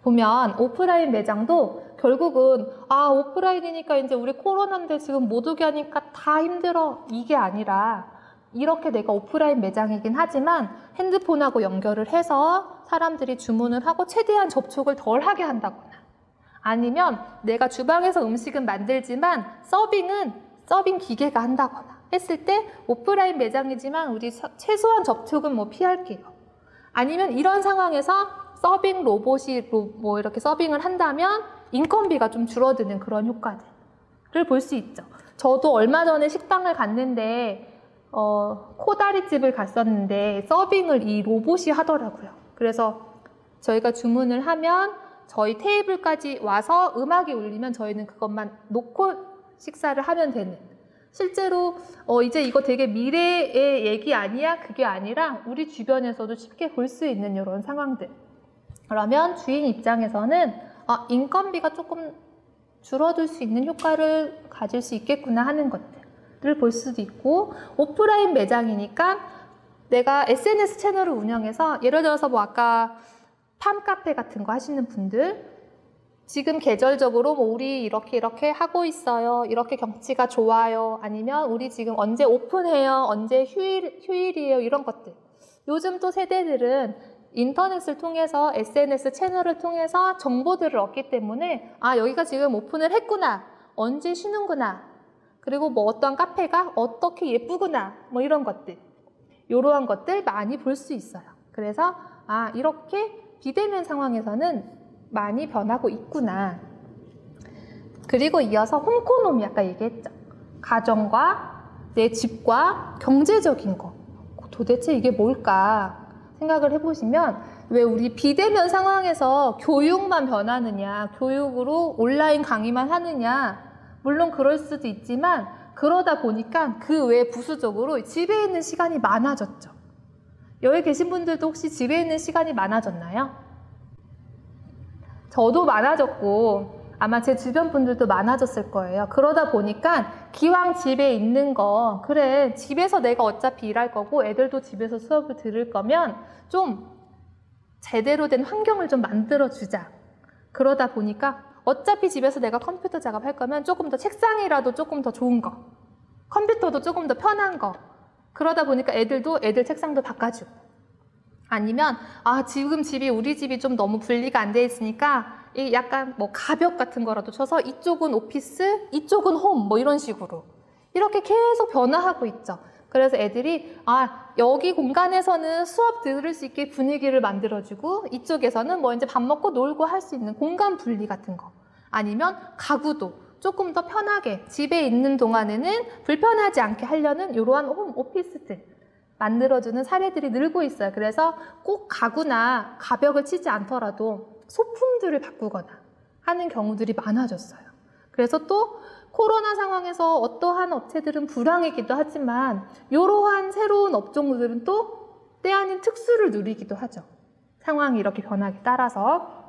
보면, 오프라인 매장도 결국은 오프라인이니까 이제 우리 코로나인데 지금 못 오게 하니까 다 힘들어, 이게 아니라 이렇게 내가 오프라인 매장이긴 하지만 핸드폰하고 연결을 해서 사람들이 주문을 하고 최대한 접촉을 덜 하게 한다거나, 아니면 내가 주방에서 음식은 만들지만 서빙 기계가 한다거나 했을 때 오프라인 매장이지만 우리 최소한 접촉은 뭐 피할게요. 아니면 이런 상황에서 서빙 로봇이 뭐 이렇게 서빙을 한다면 인건비가 좀 줄어드는 그런 효과들을 볼 수 있죠. 저도 얼마 전에 식당을 갔는데 코다리집을 갔었는데 서빙을 이 로봇이 하더라고요. 그래서 저희가 주문을 하면 저희 테이블까지 와서 음악이 울리면 저희는 그것만 놓고 식사를 하면 되는, 실제로 이제 이거 되게 미래의 얘기 아니야? 그게 아니라 우리 주변에서도 쉽게 볼 수 있는 이런 상황들. 그러면 주인 입장에서는 인건비가 조금 줄어들 수 있는 효과를 가질 수 있겠구나 하는 것들을 볼 수도 있고, 오프라인 매장이니까 내가 SNS 채널을 운영해서 예를 들어서 뭐 아까 팜카페 같은 거 하시는 분들, 지금 계절적으로 뭐 우리 이렇게 하고 있어요, 이렇게 경치가 좋아요, 아니면 우리 지금 언제 오픈해요, 언제 휴일이에요, 이런 것들. 요즘 또 세대들은 인터넷을 통해서 SNS 채널을 통해서 정보들을 얻기 때문에 여기가 지금 오픈을 했구나, 언제 쉬는구나, 그리고 뭐 어떤 카페가 어떻게 예쁘구나, 뭐 이런 것들, 이러한 것들 많이 볼 수 있어요. 그래서 이렇게 비대면 상황에서는 많이 변하고 있구나. 그리고 이어서 홈코노미 아까 얘기했죠. 가정과 내 집과 경제적인 거, 도대체 이게 뭘까 생각을 해보시면, 왜 우리 비대면 상황에서 교육만 변하느냐, 교육으로 온라인 강의만 하느냐, 물론 그럴 수도 있지만 그러다 보니까 그 외 부수적으로 집에 있는 시간이 많아졌죠. 여기 계신 분들도 혹시 집에 있는 시간이 많아졌나요? 저도 많아졌고 아마 제 주변 분들도 많아졌을 거예요. 그러다 보니까 기왕 집에 있는 거, 그래 집에서 내가 어차피 일할 거고 애들도 집에서 수업을 들을 거면 좀 제대로 된 환경을 좀 만들어주자. 그러다 보니까 어차피 집에서 내가 컴퓨터 작업할 거면 조금 더 책상이라도 조금 더 좋은 거, 컴퓨터도 조금 더 편한 거, 그러다 보니까 애들 책상도 바꿔주고, 아니면 지금 우리 집이 좀 너무 분리가 안 돼 있으니까 약간 뭐 가벽 같은 거라도 쳐서 이쪽은 오피스, 이쪽은 홈, 뭐 이런 식으로 이렇게 계속 변화하고 있죠. 그래서 애들이 여기 공간에서는 수업 들을 수 있게 분위기를 만들어주고, 이쪽에서는 뭐 이제 밥 먹고 놀고 할 수 있는 공간 분리 같은 거, 아니면 가구도 조금 더 편하게 집에 있는 동안에는 불편하지 않게 하려는 이러한 홈 오피스들 만들어주는 사례들이 늘고 있어요. 그래서 꼭 가구나 가벽을 치지 않더라도 소품들을 바꾸거나 하는 경우들이 많아졌어요. 그래서 또 코로나 상황에서 어떠한 업체들은 불황이기도 하지만 이러한 새로운 업종들은 또 때 아닌 특수를 누리기도 하죠. 상황이 이렇게 변하기 따라서.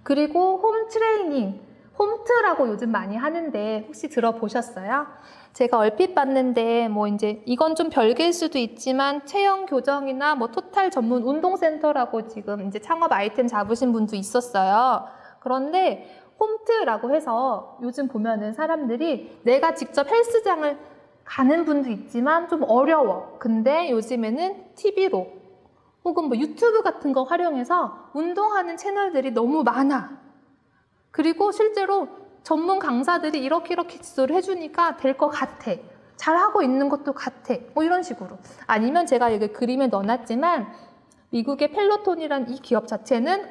그리고 홈 트레이닝, 홈트라고 요즘 많이 하는데 혹시 들어보셨어요? 제가 얼핏 봤는데 뭐 이제 이건 좀 별개일 수도 있지만 체형 교정이나 뭐 토탈 전문 운동센터라고 지금 이제 창업 아이템 잡으신 분도 있었어요. 그런데 홈트라고 해서 요즘 보면은 사람들이 내가 직접 헬스장을 가는 분도 있지만 좀 어려워. 근데 요즘에는 TV로 혹은 뭐 유튜브 같은 거 활용해서 운동하는 채널들이 너무 많아. 그리고 실제로 전문 강사들이 이렇게 지도를 해주니까 될 것 같아. 잘하고 있는 것도 같아. 뭐 이런 식으로. 아니면 제가 여기 그림에 넣어놨지만 미국의 펠로톤이란 이 기업 자체는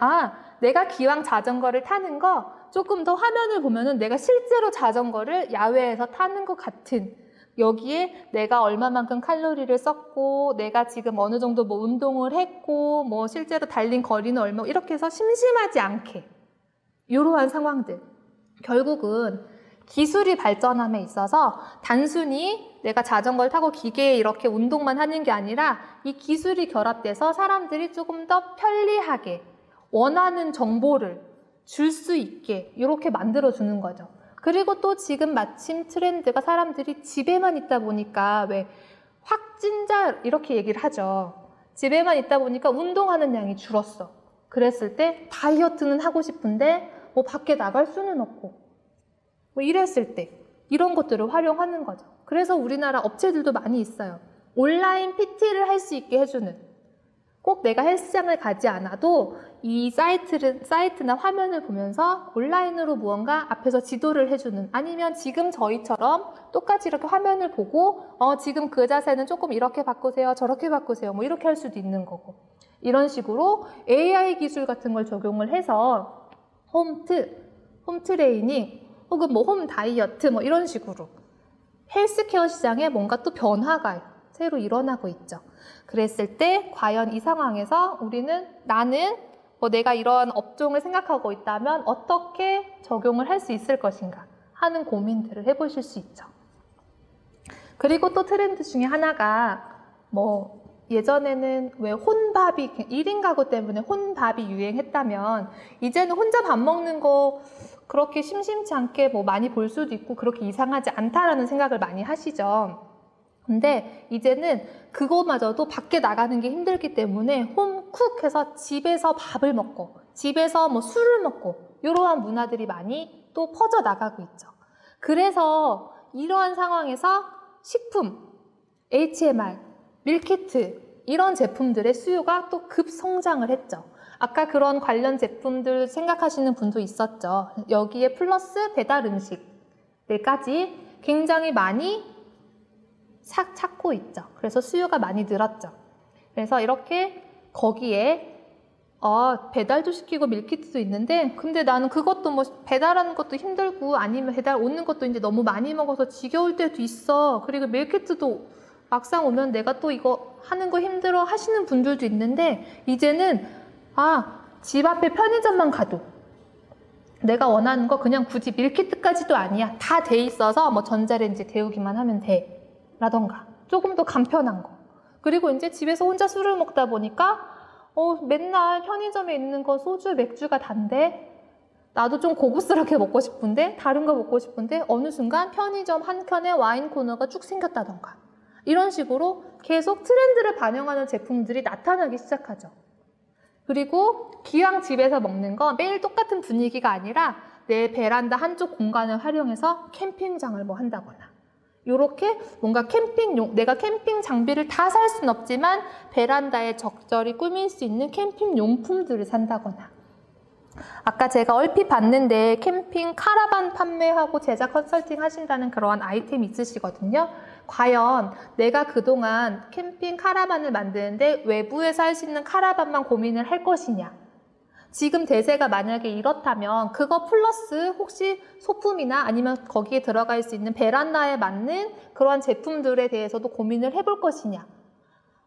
내가 기왕 자전거를 타는 거 조금 더 화면을 보면은 내가 실제로 자전거를 야외에서 타는 것 같은, 여기에 내가 얼마만큼 칼로리를 썼고 내가 지금 어느 정도 뭐 운동을 했고 뭐 실제로 달린 거리는 얼마, 이렇게 해서 심심하지 않게 이러한 상황들, 결국은 기술이 발전함에 있어서 단순히 내가 자전거를 타고 기계에 이렇게 운동만 하는 게 아니라 이 기술이 결합돼서 사람들이 조금 더 편리하게 원하는 정보를 줄 수 있게 이렇게 만들어주는 거죠. 그리고 또 지금 마침 트렌드가 사람들이 집에만 있다 보니까 왜 확진자 이렇게 얘기를 하죠. 집에만 있다 보니까 운동하는 양이 줄었어. 그랬을 때 다이어트는 하고 싶은데 뭐 밖에 나갈 수는 없고 뭐 이랬을 때 이런 것들을 활용하는 거죠. 그래서 우리나라 업체들도 많이 있어요. 온라인 PT를 할 수 있게 해주는, 꼭 내가 헬스장을 가지 않아도 이 사이트나 화면을 보면서 온라인으로 무언가 앞에서 지도를 해주는, 아니면 지금 저희처럼 똑같이 이렇게 화면을 보고 지금 그 자세는 조금 이렇게 바꾸세요, 저렇게 바꾸세요, 뭐 이렇게 할 수도 있는 거고, 이런 식으로 AI 기술 같은 걸 적용을 해서 홈 트레이닝 혹은 뭐 홈 다이어트 뭐 이런 식으로 헬스케어 시장에 뭔가 또 변화가 새로 일어나고 있죠. 그랬을 때 과연 이 상황에서 나는 뭐 내가 이런 업종을 생각하고 있다면 어떻게 적용을 할 수 있을 것인가 하는 고민들을 해보실 수 있죠. 그리고 또 트렌드 중에 하나가 뭐 예전에는 왜 혼밥이 1인 가구 때문에 혼밥이 유행했다면 이제는 혼자 밥 먹는 거 그렇게 심심치 않게 뭐 많이 볼 수도 있고 그렇게 이상하지 않다라는 생각을 많이 하시죠. 근데 이제는 그거마저도 밖에 나가는 게 힘들기 때문에 홈쿡 해서 집에서 밥을 먹고 집에서 뭐 술을 먹고 이러한 문화들이 많이 또 퍼져 나가고 있죠. 그래서 이러한 상황에서 식품, HMR, 밀키트 이런 제품들의 수요가 또 급성장을 했죠. 아까 그런 관련 제품들 생각하시는 분도 있었죠. 여기에 플러스 배달 음식들까지 굉장히 많이 찾고 있죠. 그래서 수요가 많이 늘었죠. 그래서 이렇게 거기에 배달도 시키고 밀키트도 있는데 근데 나는 그것도 뭐 배달하는 것도 힘들고 아니면 배달 오는 것도 이제 너무 많이 먹어서 지겨울 때도 있어. 그리고 밀키트도 막상 오면 내가 또 이거 하는 거 힘들어 하시는 분들도 있는데 이제는 집 앞에 편의점만 가도 내가 원하는 거 그냥 굳이 밀키트까지도 아니야. 다 돼 있어서 뭐 전자레인지 데우기만 하면 돼. 라던가 조금 더 간편한 거. 그리고 이제 집에서 혼자 술을 먹다 보니까 맨날 편의점에 있는 거 소주, 맥주가 단데 나도 좀 고급스럽게 먹고 싶은데 다른 거 먹고 싶은데 어느 순간 편의점 한켠에 와인 코너가 쭉 생겼다던가 이런 식으로 계속 트렌드를 반영하는 제품들이 나타나기 시작하죠. 그리고 기왕 집에서 먹는 거 매일 똑같은 분위기가 아니라 내 베란다 한쪽 공간을 활용해서 캠핑장을 뭐 한다거나 요렇게 뭔가 내가 캠핑 장비를 다 살 순 없지만 베란다에 적절히 꾸밀 수 있는 캠핑 용품들을 산다거나 아까 제가 얼핏 봤는데 캠핑 카라반 판매하고 제작 컨설팅 하신다는 그러한 아이템이 있으시거든요. 과연 내가 그동안 캠핑 카라반을 만드는데 외부에서 할 수 있는 카라반만 고민을 할 것이냐. 지금 대세가 만약에 이렇다면 그거 플러스 혹시 소품이나 아니면 거기에 들어갈 수 있는 베란다에 맞는 그러한 제품들에 대해서도 고민을 해볼 것이냐.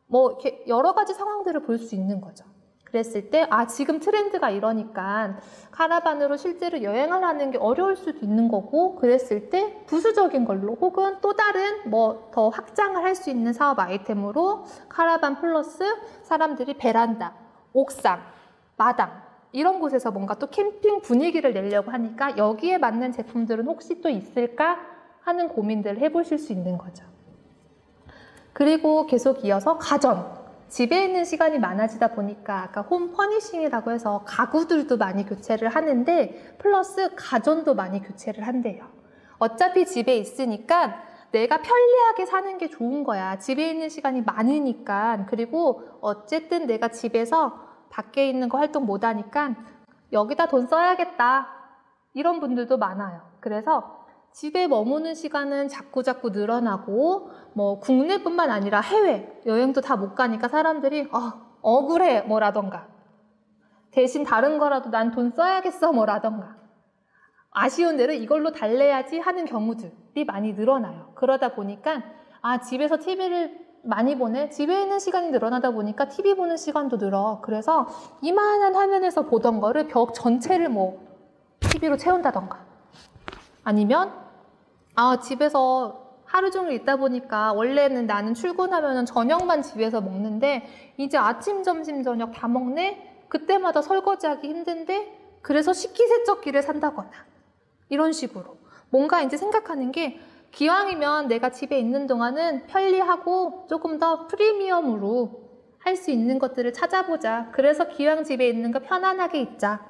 뭐 이렇게 여러 가지 상황들을 볼 수 있는 거죠. 그랬을 때 지금 트렌드가 이러니까 카라반으로 실제로 여행을 하는 게 어려울 수도 있는 거고 그랬을 때 부수적인 걸로 혹은 또 다른 뭐 더 확장을 할 수 있는 사업 아이템으로 카라반 플러스 사람들이 베란다, 옥상, 마당 이런 곳에서 뭔가 또 캠핑 분위기를 내려고 하니까 여기에 맞는 제품들은 혹시 또 있을까 하는 고민들을 해보실 수 있는 거죠. 그리고 계속 이어서 가전. 집에 있는 시간이 많아지다 보니까 아까 홈 퍼니싱이라고 해서 가구들도 많이 교체를 하는데 플러스 가전도 많이 교체를 한대요. 어차피 집에 있으니까 내가 편리하게 사는 게 좋은 거야. 집에 있는 시간이 많으니까. 그리고 어쨌든 내가 집에서 밖에 있는 거 활동 못 하니까 여기다 돈 써야겠다. 이런 분들도 많아요. 그래서 집에 머무는 시간은 자꾸자꾸 늘어나고 뭐 국내뿐만 아니라 해외 여행도 다 못 가니까 사람들이 억울해 뭐라던가 대신 다른 거라도 난 돈 써야겠어 뭐라던가 아쉬운 대로 이걸로 달래야지 하는 경우들이 많이 늘어나요. 그러다 보니까 집에서 TV를 많이 보네. 집에 있는 시간이 늘어나다 보니까 TV 보는 시간도 늘어. 그래서 이만한 화면에서 보던 거를 벽 전체를 뭐 TV로 채운다던가 아니면 집에서 하루 종일 있다 보니까 원래는 나는 출근하면은 저녁만 집에서 먹는데 이제 아침, 점심, 저녁 다 먹네? 그때마다 설거지하기 힘든데 그래서 식기세척기를 산다거나 이런 식으로 뭔가 이제 생각하는 게 기왕이면 내가 집에 있는 동안은 편리하고 조금 더 프리미엄으로 할 수 있는 것들을 찾아보자. 그래서 기왕 집에 있는 거 편안하게 있자.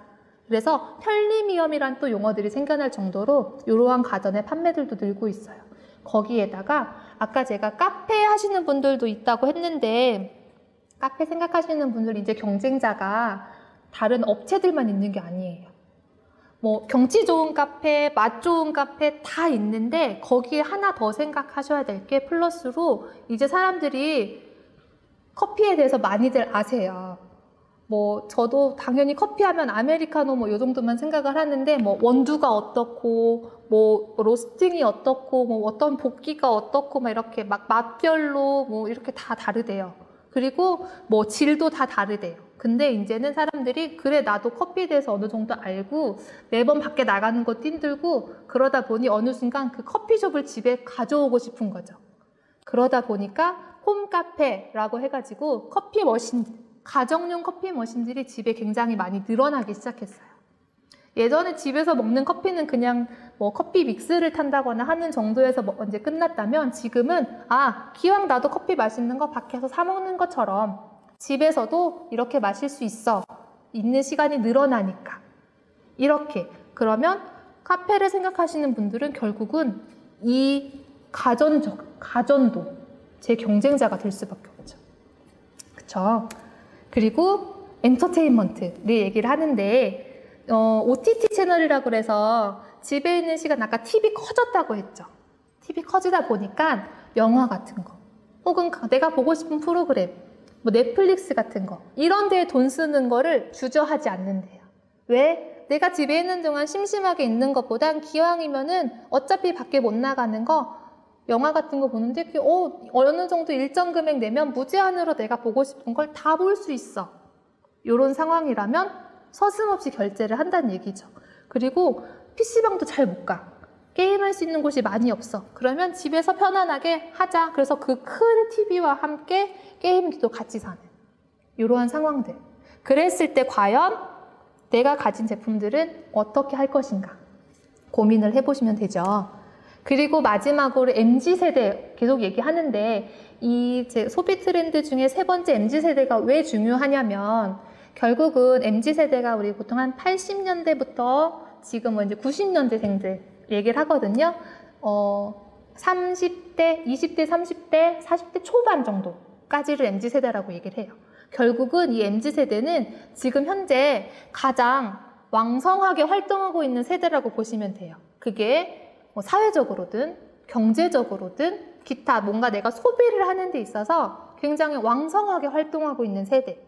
그래서 편리미엄이란 또 용어들이 생겨날 정도로 이러한 가전의 판매들도 늘고 있어요. 거기에다가 아까 제가 카페 하시는 분들도 있다고 했는데 카페 생각하시는 분들 이제 경쟁자가 다른 업체들만 있는 게 아니에요. 뭐 경치 좋은 카페, 맛 좋은 카페 다 있는데 거기에 하나 더 생각하셔야 될 게 플러스로 이제 사람들이 커피에 대해서 많이들 아세요. 뭐 저도 당연히 커피하면 아메리카노 뭐 요 정도만 생각을 하는데 뭐 원두가 어떻고 뭐 로스팅이 어떻고 뭐 어떤 볶기가 어떻고 막 이렇게 막 맛별로 뭐 이렇게 다 다르대요. 그리고 뭐 질도 다 다르대요. 근데 이제는 사람들이 그래 나도 커피에 대해서 어느 정도 알고 매번 밖에 나가는 것도 힘들고 그러다 보니 어느 순간 그 커피숍을 집에 가져오고 싶은 거죠. 그러다 보니까 홈카페라고 해가지고 커피 머신, 가정용 커피 머신들이 집에 굉장히 많이 늘어나기 시작했어요. 예전에 집에서 먹는 커피는 그냥 뭐 커피 믹스를 탄다거나 하는 정도에서 언제 끝났다면 지금은 기왕 나도 커피 맛있는 거 밖에서 사 먹는 것처럼 집에서도 이렇게 마실 수 있는 시간이 늘어나니까 이렇게 그러면 카페를 생각하시는 분들은 결국은 이 가전도 제 경쟁자가 될 수밖에 없죠. 그쵸? 그리고 엔터테인먼트를 얘기를 하는데 OTT 채널이라고 그래서 집에 있는 시간 아까 TV 커졌다고 했죠. TV 커지다 보니까 영화 같은 거 혹은 내가 보고 싶은 프로그램 뭐 넷플릭스 같은 거 이런 데에 돈 쓰는 거를 주저하지 않는데요. 왜? 내가 집에 있는 동안 심심하게 있는 것보단 기왕이면은 어차피 밖에 못 나가는 거 영화 같은 거 보는데 어느 정도 일정 금액 내면 무제한으로 내가 보고 싶은 걸 다 볼 수 있어. 이런 상황이라면 서슴없이 결제를 한다는 얘기죠. 그리고 PC방도 잘 못 가. 게임할 수 있는 곳이 많이 없어. 그러면 집에서 편안하게 하자. 그래서 그 큰 TV와 함께 게임기도 같이 사는 이러한 상황들. 그랬을 때 과연 내가 가진 제품들은 어떻게 할 것인가 고민을 해보시면 되죠. 그리고 마지막으로 MZ세대 계속 얘기하는데 이 제 소비 트렌드 중에 세 번째 MZ세대가 왜 중요하냐면 결국은 MZ세대가 우리 보통 한 80년대부터 지금 이제 90년대생들 얘기를 하거든요. 30대, 20대, 30대, 40대 초반 정도까지를 MZ세대라고 얘기를 해요. 결국은 이 MZ세대는 지금 현재 가장 왕성하게 활동하고 있는 세대라고 보시면 돼요. 그게 뭐 사회적으로든 경제적으로든 기타 뭔가 내가 소비를 하는 데 있어서 굉장히 왕성하게 활동하고 있는 세대.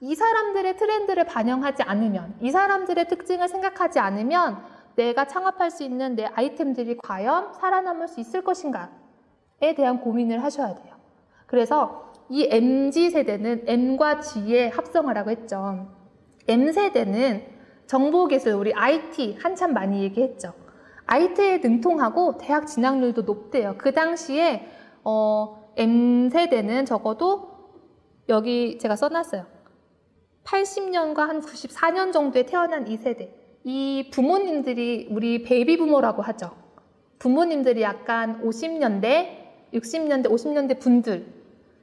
이 사람들의 트렌드를 반영하지 않으면, 이 사람들의 특징을 생각하지 않으면 내가 창업할 수 있는 내 아이템들이 과연 살아남을 수 있을 것인가에 대한 고민을 하셔야 돼요. 그래서 이 MZ세대는 M과 G의 합성을 하고 했죠. M세대는 정보기술, 우리 IT 한참 많이 얘기했죠. IT에 능통하고 대학 진학률도 높대요. 그 당시에 M세대는 적어도 여기 제가 써놨어요. 80년과 한 94년 정도에 태어난 이 세대. 이 부모님들이 우리 베이비부머라고 하죠. 부모님들이 약간 50년대, 60년대, 50년대 분들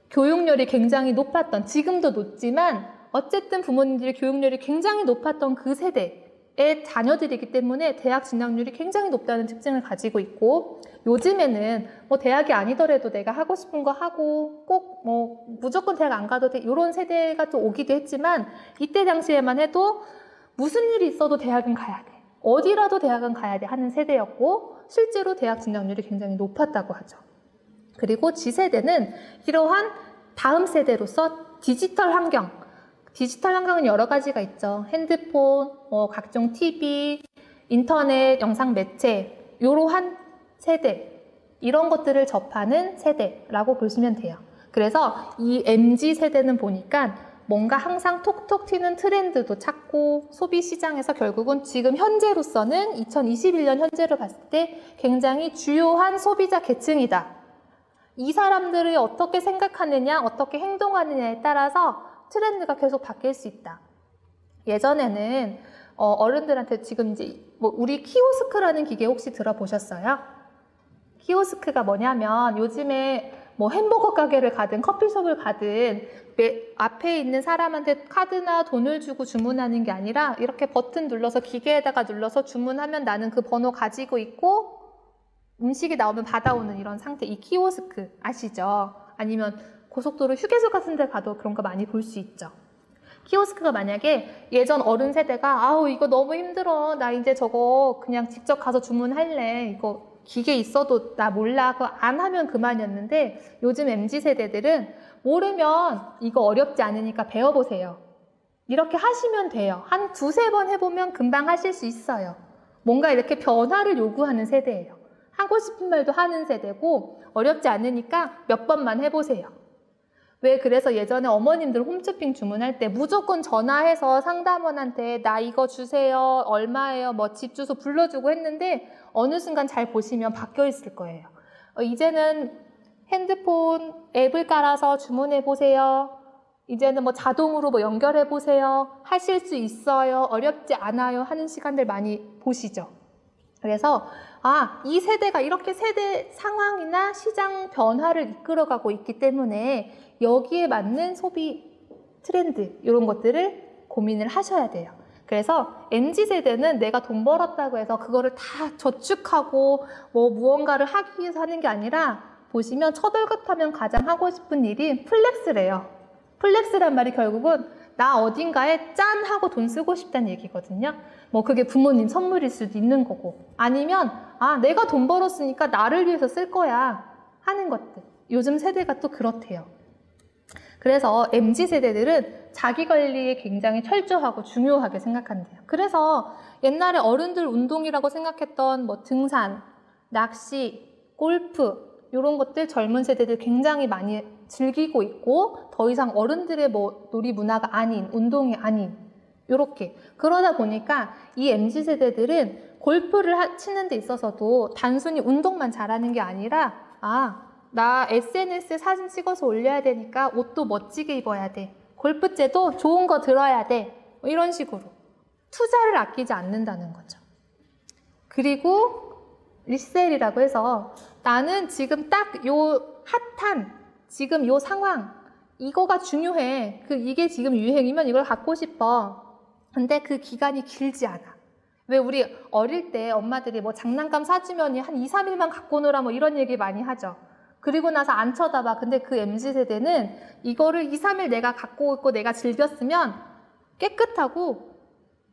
교육열이 굉장히 높았던, 지금도 높지만 어쨌든 부모님들의 교육열이 굉장히 높았던 그 세대의 자녀들이기 때문에 대학 진학률이 굉장히 높다는 특징을 가지고 있고, 요즘에는 뭐 대학이 아니더라도 내가 하고 싶은 거 하고 꼭 뭐 무조건 대학 안 가도 돼 이런 세대가 또 오기도 했지만, 이때 당시에만 해도 무슨 일이 있어도 대학은 가야 돼, 어디라도 대학은 가야 돼 하는 세대였고, 실제로 대학 진학률이 굉장히 높았다고 하죠. 그리고 G세대는 이러한 다음 세대로서 디지털 환경은 여러 가지가 있죠. 핸드폰, 각종 TV, 인터넷, 영상 매체, 이러한 세대, 이런 것들을 접하는 세대라고 보시면 돼요. 그래서 이 MZ세대는 보니까 뭔가 항상 톡톡 튀는 트렌드도 찾고 소비 시장에서 결국은 지금 현재로서는 2021년 현재로 봤을 때 굉장히 주요한 소비자 계층이다. 이 사람들이 어떻게 생각하느냐, 어떻게 행동하느냐에 따라서 트렌드가 계속 바뀔 수 있다. 예전에는 어른들한테 지금 이제 뭐 우리 키오스크라는 기계 혹시 들어보셨어요? 키오스크가 뭐냐면 요즘에 뭐 햄버거 가게를 가든 커피숍을 가든 앞에 있는 사람한테 카드나 돈을 주고 주문하는 게 아니라 이렇게 버튼 눌러서 기계에다가 눌러서 주문하면 나는 그 번호 가지고 있고 음식이 나오면 받아오는 이런 상태, 이 키오스크 아시죠? 아니면 고속도로 휴게소 같은 데 가도 그런 거 많이 볼 수 있죠. 키오스크가 만약에 예전 어른 세대가 아우 이거 너무 힘들어, 나 이제 저거 그냥 직접 가서 주문할래, 이거 기계 있어도 나 몰라, 그거 안 하면 그만이었는데 요즘 MZ세대들은 모르면 이거 어렵지 않으니까 배워보세요. 이렇게 하시면 돼요. 한 두세 번 해보면 금방 하실 수 있어요. 뭔가 이렇게 변화를 요구하는 세대예요. 하고 싶은 말도 하는 세대고 어렵지 않으니까 몇 번만 해보세요. 왜 그래서 예전에 어머님들 홈쇼핑 주문할 때 무조건 전화해서 상담원한테 나 이거 주세요, 얼마예요, 뭐 집 주소 불러주고 했는데 어느 순간 잘 보시면 바뀌어 있을 거예요. 이제는 핸드폰 앱을 깔아서 주문해 보세요. 이제는 뭐 자동으로 뭐 연결해 보세요. 하실 수 있어요, 어렵지 않아요 하는 시간들 많이 보시죠. 그래서 이 세대가 이렇게 세대 상황이나 시장 변화를 이끌어가고 있기 때문에 여기에 맞는 소비 트렌드 이런 것들을 고민을 하셔야 돼요. 그래서 MZ세대는 내가 돈 벌었다고 해서 그거를 다 저축하고 뭐 무언가를 하기 위해서 하는 게 아니라 보시면 첫월급하면 가장 하고 싶은 일이 플렉스래요. 플렉스란 말이 결국은 나 어딘가에 짠 하고 돈 쓰고 싶다는 얘기거든요. 뭐 그게 부모님 선물일 수도 있는 거고 아니면 내가 돈 벌었으니까 나를 위해서 쓸 거야 하는 것들. 요즘 세대가 또 그렇대요. 그래서 MZ세대들은 자기 관리에 굉장히 철저하고 중요하게 생각한대요. 그래서 옛날에 어른들 운동이라고 생각했던 뭐 등산, 낚시, 골프 이런 것들 젊은 세대들 굉장히 많이 즐기고 있고 더 이상 어른들의 뭐 놀이 문화가 아닌, 운동이 아닌 요렇게. 그러다 보니까 이 MZ세대들은 골프를 치는 데 있어서도 단순히 운동만 잘하는 게 아니라 나 SNS에 사진 찍어서 올려야 되니까 옷도 멋지게 입어야 돼. 골프채도 좋은 거 들어야 돼. 뭐 이런 식으로 투자를 아끼지 않는다는 거죠. 그리고 리셀이라고 해서 나는 지금 딱 요 핫한 지금 요 상황 이거가 중요해. 이게 지금 유행이면 이걸 갖고 싶어. 근데 그 기간이 길지 않아. 왜 우리 어릴 때 엄마들이 뭐 장난감 사주면 한 2, 3일만 갖고 놀아 뭐 이런 얘기 많이 하죠. 그리고 나서 안 쳐다봐. 근데 그 MZ세대는 이거를 2, 3일 내가 갖고 있고 내가 즐겼으면 깨끗하고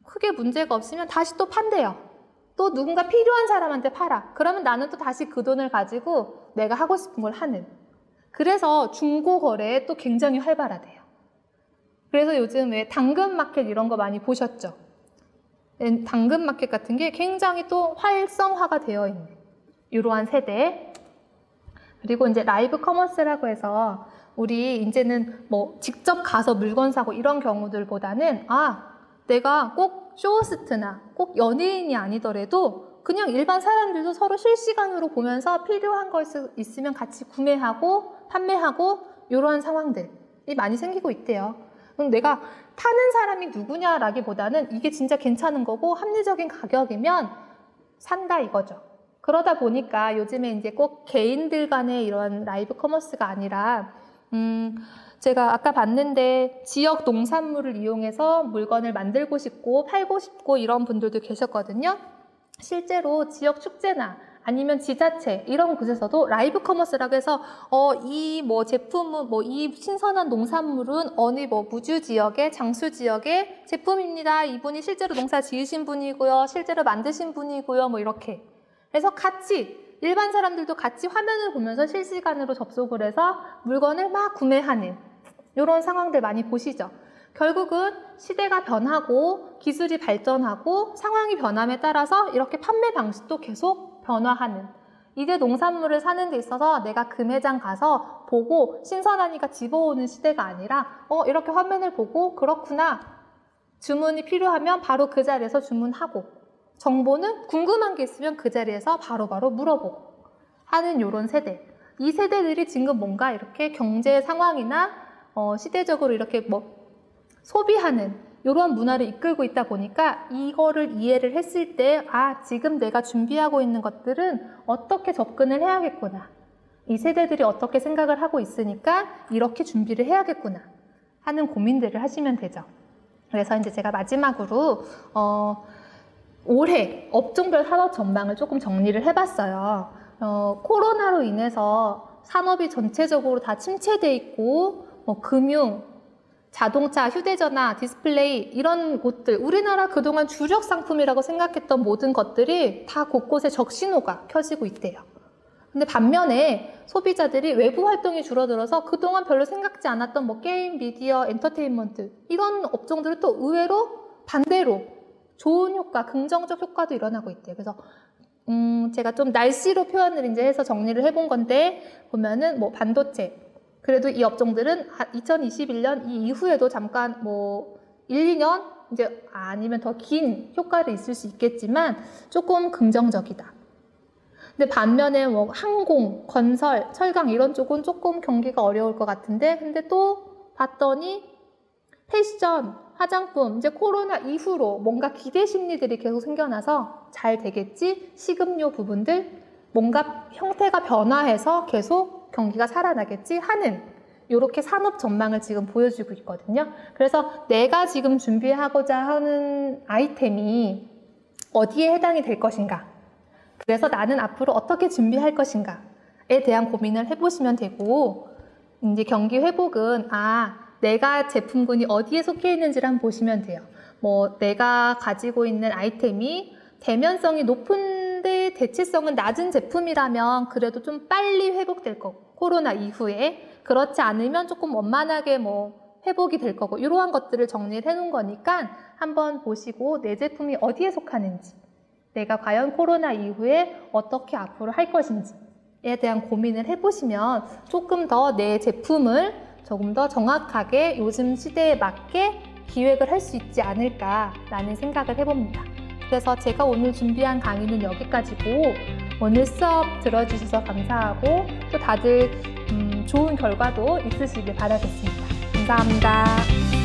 크게 문제가 없으면 다시 또 판대요. 또 누군가 필요한 사람한테 팔아. 그러면 나는 또 다시 그 돈을 가지고 내가 하고 싶은 걸 하는. 그래서 중고 거래에 또 굉장히 활발하대요. 그래서 요즘 왜 당근마켓 이런 거 많이 보셨죠? 당근마켓 같은 게 굉장히 또 활성화가 되어 있는 이러한 세대. 그리고 이제 라이브 커머스라고 해서 우리 이제는 뭐 직접 가서 물건 사고 이런 경우들보다는 내가 꼭 쇼호스트나 꼭 연예인이 아니더라도 그냥 일반 사람들도 서로 실시간으로 보면서 필요한 거 있으면 같이 구매하고 판매하고 이러한 상황들이 많이 생기고 있대요. 그럼 내가 타는 사람이 누구냐라기보다는 이게 진짜 괜찮은 거고 합리적인 가격이면 산다 이거죠. 그러다 보니까 요즘에 이제 꼭 개인들 간의 이런 라이브 커머스가 아니라 제가 아까 봤는데 지역 농산물을 이용해서 물건을 만들고 싶고 팔고 싶고 이런 분들도 계셨거든요. 실제로 지역 축제나 아니면 지자체 이런 곳에서도 라이브 커머스라고 해서 이 뭐 제품은 뭐 이 신선한 농산물은 어느 뭐 무주 지역의 장수 지역의 제품입니다. 이분이 실제로 농사 지으신 분이고요. 실제로 만드신 분이고요. 뭐 이렇게. 그래서 같이 일반 사람들도 같이 화면을 보면서 실시간으로 접속을 해서 물건을 막 구매하는 이런 상황들 많이 보시죠. 결국은 시대가 변하고 기술이 발전하고 상황이 변함에 따라서 이렇게 판매 방식도 계속 변화하는. 이제 농산물을 사는 데 있어서 내가 그 매장 가서 보고 신선하니까 집어오는 시대가 아니라 이렇게 화면을 보고 그렇구나. 주문이 필요하면 바로 그 자리에서 주문하고 정보는 궁금한 게 있으면 그 자리에서 바로바로 물어보고 하는 이런 세대. 이 세대들이 지금 뭔가 이렇게 경제 상황이나 시대적으로 이렇게 뭐 소비하는 이런 문화를 이끌고 있다 보니까 이거를 이해를 했을 때 지금 내가 준비하고 있는 것들은 어떻게 접근을 해야겠구나. 이 세대들이 어떻게 생각을 하고 있으니까 이렇게 준비를 해야겠구나 하는 고민들을 하시면 되죠. 그래서 이제 제가 마지막으로 올해 업종별 산업 전망을 조금 정리를 해봤어요. 코로나로 인해서 산업이 전체적으로 다 침체돼 있고 뭐 금융, 자동차, 휴대전화, 디스플레이 이런 곳들, 우리나라 그동안 주력 상품이라고 생각했던 모든 것들이 다 곳곳에 적신호가 켜지고 있대요. 근데 반면에 소비자들이 외부 활동이 줄어들어서 그동안 별로 생각지 않았던 뭐 게임, 미디어, 엔터테인먼트 이런 업종들은 또 의외로 반대로 좋은 효과, 긍정적 효과도 일어나고 있대요. 그래서 제가 좀 날씨로 표현을 이제 해서 정리를 해본 건데 보면은 뭐 반도체 그래도 이 업종들은 2021년 이 이후에도 잠깐 뭐 1, 2년 이제 아니면 더 긴 효과를 있을 수 있겠지만 조금 긍정적이다. 근데 반면에 뭐 항공, 건설, 철강 이런 쪽은 조금 경기가 어려울 것 같은데 근데 또 봤더니 패션, 화장품 이제 코로나 이후로 뭔가 기대 심리들이 계속 생겨나서 잘 되겠지? 식음료 부분들 뭔가 형태가 변화해서 계속 경기가 살아나겠지 하는 이렇게 산업 전망을 지금 보여주고 있거든요. 그래서 내가 지금 준비하고자 하는 아이템이 어디에 해당이 될 것인가, 그래서 나는 앞으로 어떻게 준비할 것인가에 대한 고민을 해보시면 되고, 이제 경기 회복은 내가 제품군이 어디에 속해 있는지를 한번 보시면 돼요. 뭐 내가 가지고 있는 아이템이 대면성이 높은데 대체성은 낮은 제품이라면 그래도 좀 빨리 회복될 거고, 코로나 이후에 그렇지 않으면 조금 원만하게 뭐 회복이 될 거고, 이러한 것들을 정리를 해놓은 거니까 한번 보시고 내 제품이 어디에 속하는지, 내가 과연 코로나 이후에 어떻게 앞으로 할 것인지에 대한 고민을 해보시면 조금 더 내 제품을 조금 더 정확하게 요즘 시대에 맞게 기획을 할 수 있지 않을까라는 생각을 해봅니다. 그래서 제가 오늘 준비한 강의는 여기까지고, 오늘 수업 들어주셔서 감사하고 또 다들 좋은 결과도 있으시길 바라겠습니다. 감사합니다.